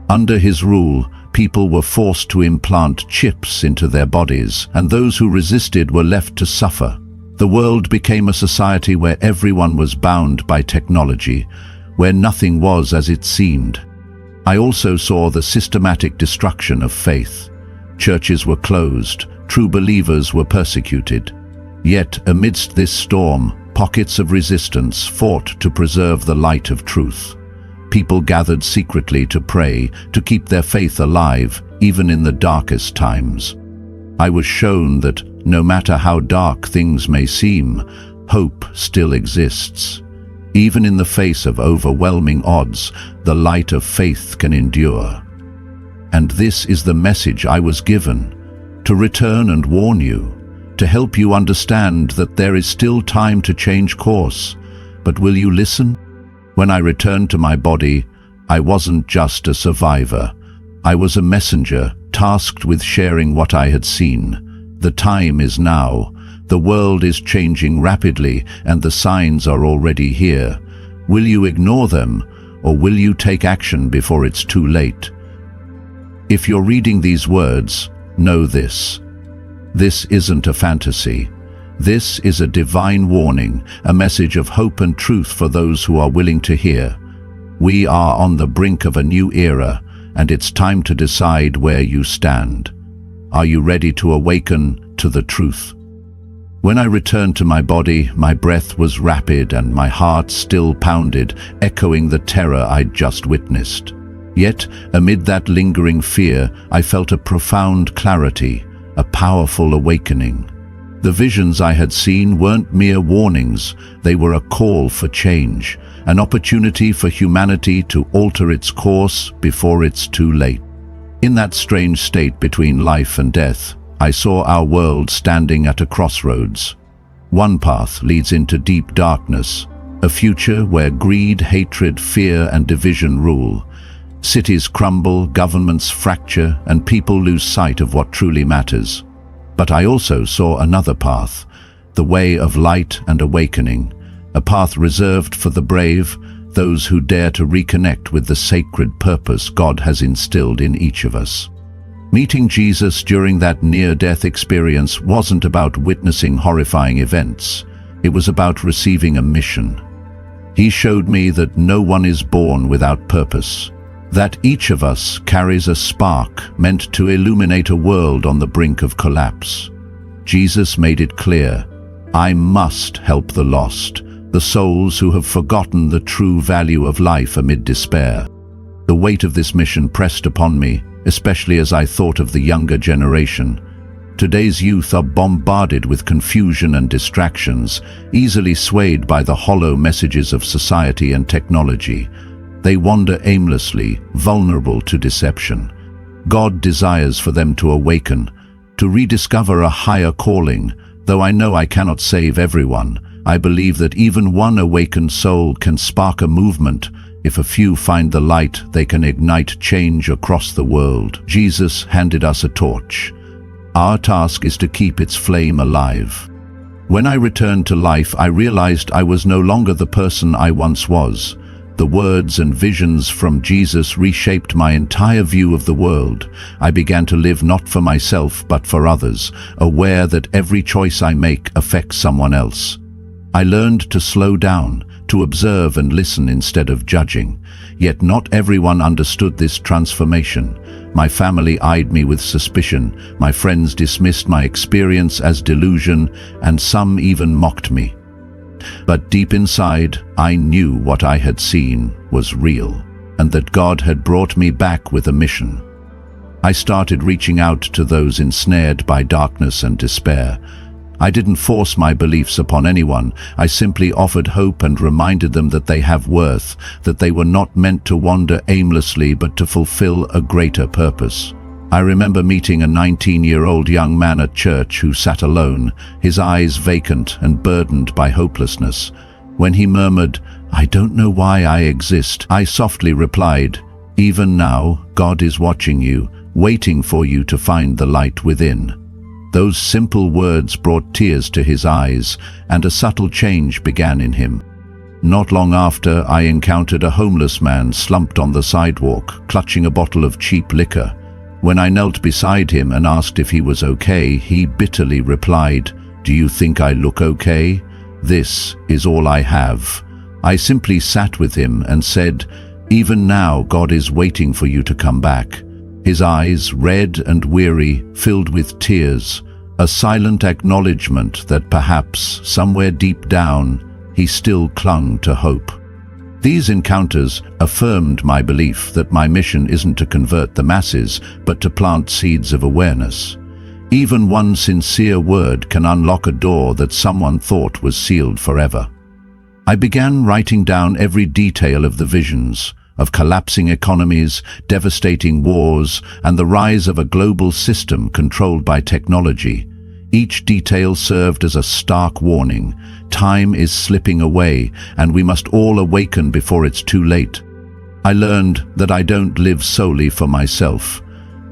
Under his rule, people were forced to implant chips into their bodies, and those who resisted were left to suffer. The world became a society where everyone was bound by technology, where nothing was as it seemed. I also saw the systematic destruction of faith. Churches were closed, true believers were persecuted. Yet, amidst this storm, pockets of resistance fought to preserve the light of truth. People gathered secretly to pray, to keep their faith alive, even in the darkest times. I was shown that, no matter how dark things may seem, hope still exists. Even in the face of overwhelming odds, the light of faith can endure. And this is the message I was given, to return and warn you, to help you understand that there is still time to change course. But will you listen? When I returned to my body, I wasn't just a survivor. I was a messenger, tasked with sharing what I had seen. The time is now. The world is changing rapidly, and the signs are already here. Will you ignore them, or will you take action before it's too late? If you're reading these words, know this. This isn't a fantasy. This is a divine warning, a message of hope and truth for those who are willing to hear. We are on the brink of a new era, and it's time to decide where you stand. Are you ready to awaken to the truth? When I returned to my body, my breath was rapid and my heart still pounded, echoing the terror I'd just witnessed. Yet, amid that lingering fear, I felt a profound clarity, a powerful awakening. The visions I had seen weren't mere warnings, they were a call for change, an opportunity for humanity to alter its course before it's too late. In that strange state between life and death, I saw our world standing at a crossroads. One path leads into deep darkness, a future where greed, hatred, fear, and division rule. Cities crumble, governments fracture, and people lose sight of what truly matters. But I also saw another path, the way of light and awakening, a path reserved for the brave, those who dare to reconnect with the sacred purpose God has instilled in each of us. Meeting Jesus during that near-death experience wasn't about witnessing horrifying events. It was about receiving a mission. He showed me that no one is born without purpose, that each of us carries a spark meant to illuminate a world on the brink of collapse. Jesus made it clear, I must help the lost, the souls who have forgotten the true value of life amid despair. The weight of this mission pressed upon me, especially as I thought of the younger generation. Today's youth are bombarded with confusion and distractions, easily swayed by the hollow messages of society and technology. They wander aimlessly, vulnerable to deception. God desires for them to awaken, to rediscover a higher calling. Though I know I cannot save everyone, I believe that even one awakened soul can spark a movement. If a few find the light, they can ignite change across the world. Jesus handed us a torch. Our task is to keep its flame alive. When I returned to life, I realized I was no longer the person I once was. The words and visions from Jesus reshaped my entire view of the world. I began to live not for myself but for others, aware that every choice I make affects someone else. I learned to slow down, to observe and listen instead of judging. Yet not everyone understood this transformation. My family eyed me with suspicion, my friends dismissed my experience as delusion, and some even mocked me. But deep inside, I knew what I had seen was real, and that God had brought me back with a mission. I started reaching out to those ensnared by darkness and despair. I didn't force my beliefs upon anyone. I simply offered hope and reminded them that they have worth, that they were not meant to wander aimlessly but to fulfill a greater purpose. I remember meeting a 19-year-old young man at church who sat alone, his eyes vacant and burdened by hopelessness. When he murmured, "I don't know why I exist," I softly replied, "Even now, God is watching you, waiting for you to find the light within." Those simple words brought tears to his eyes, and a subtle change began in him. Not long after, I encountered a homeless man slumped on the sidewalk, clutching a bottle of cheap liquor. When I knelt beside him and asked if he was okay, he bitterly replied, "Do you think I look okay? This is all I have." I simply sat with him and said, "Even now, God is waiting for you to come back." His eyes, red and weary, filled with tears, a silent acknowledgement that perhaps, somewhere deep down, he still clung to hope. These encounters affirmed my belief that my mission isn't to convert the masses, but to plant seeds of awareness. Even one sincere word can unlock a door that someone thought was sealed forever. I began writing down every detail of the visions, of collapsing economies, devastating wars, and the rise of a global system controlled by technology. Each detail served as a stark warning. Time is slipping away, and we must all awaken before it's too late. I learned that I don't live solely for myself.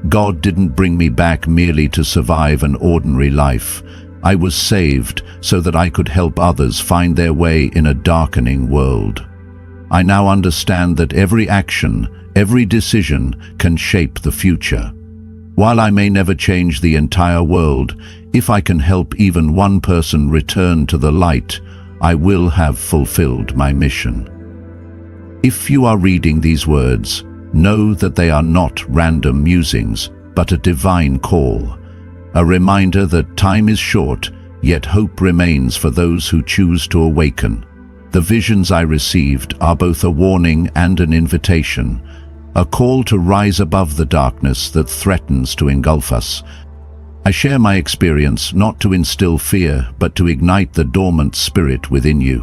God didn't bring me back merely to survive an ordinary life. I was saved so that I could help others find their way in a darkening world. I now understand that every action, every decision can shape the future. While I may never change the entire world, if I can help even one person return to the light, I will have fulfilled my mission. If you are reading these words, know that they are not random musings, but a divine call, a reminder that time is short, yet hope remains for those who choose to awaken. The visions I received are both a warning and an invitation, a call to rise above the darkness that threatens to engulf us. I share my experience not to instill fear, but to ignite the dormant spirit within you.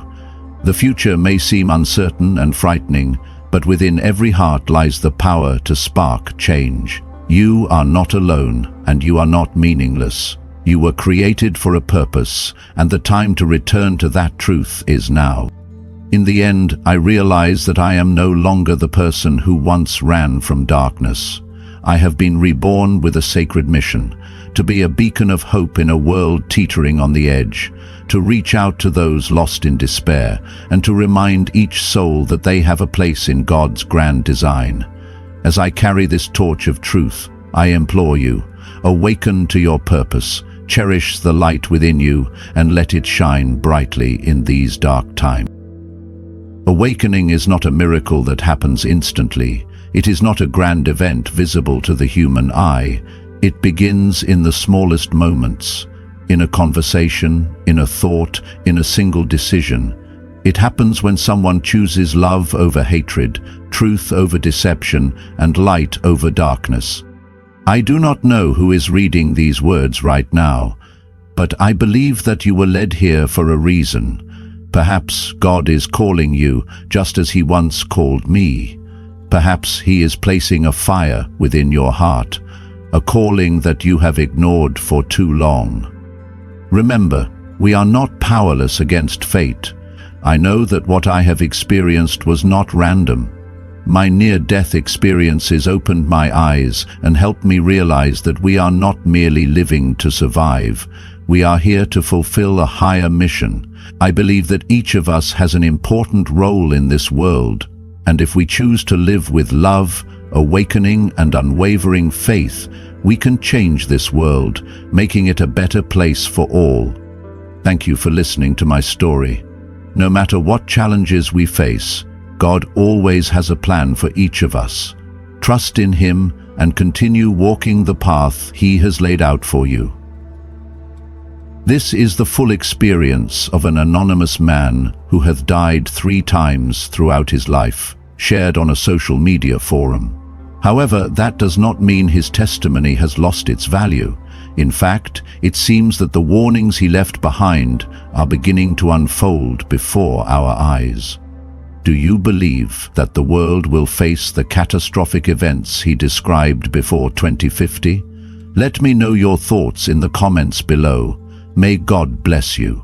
The future may seem uncertain and frightening, but within every heart lies the power to spark change. You are not alone, and you are not meaningless. You were created for a purpose, and the time to return to that truth is now. In the end, I realize that I am no longer the person who once ran from darkness. I have been reborn with a sacred mission, to be a beacon of hope in a world teetering on the edge, to reach out to those lost in despair, and to remind each soul that they have a place in God's grand design. As I carry this torch of truth, I implore you, awaken to your purpose, cherish the light within you, and let it shine brightly in these dark times. Awakening is not a miracle that happens instantly. It is not a grand event visible to the human eye. It begins in the smallest moments, in a conversation, in a thought, in a single decision. It happens when someone chooses love over hatred, truth over deception, and light over darkness. I do not know who is reading these words right now, but I believe that you were led here for a reason. Perhaps God is calling you just as He once called me. Perhaps He is placing a fire within your heart, a calling that you have ignored for too long. Remember, we are not powerless against fate. I know that what I have experienced was not random. My near-death experiences opened my eyes and helped me realize that we are not merely living to survive. We are here to fulfill a higher mission. I believe that each of us has an important role in this world, and if we choose to live with love, awakening, and unwavering faith, we can change this world, making it a better place for all. Thank you for listening to my story. No matter what challenges we face, God always has a plan for each of us. Trust in Him and continue walking the path He has laid out for you. This is the full experience of an anonymous man who hath died 3 times throughout his life, shared on a social media forum. However, that does not mean his testimony has lost its value. In fact, it seems that the warnings he left behind are beginning to unfold before our eyes. Do you believe that the world will face the catastrophic events he described before 2050? Let me know your thoughts in the comments below. May God bless you.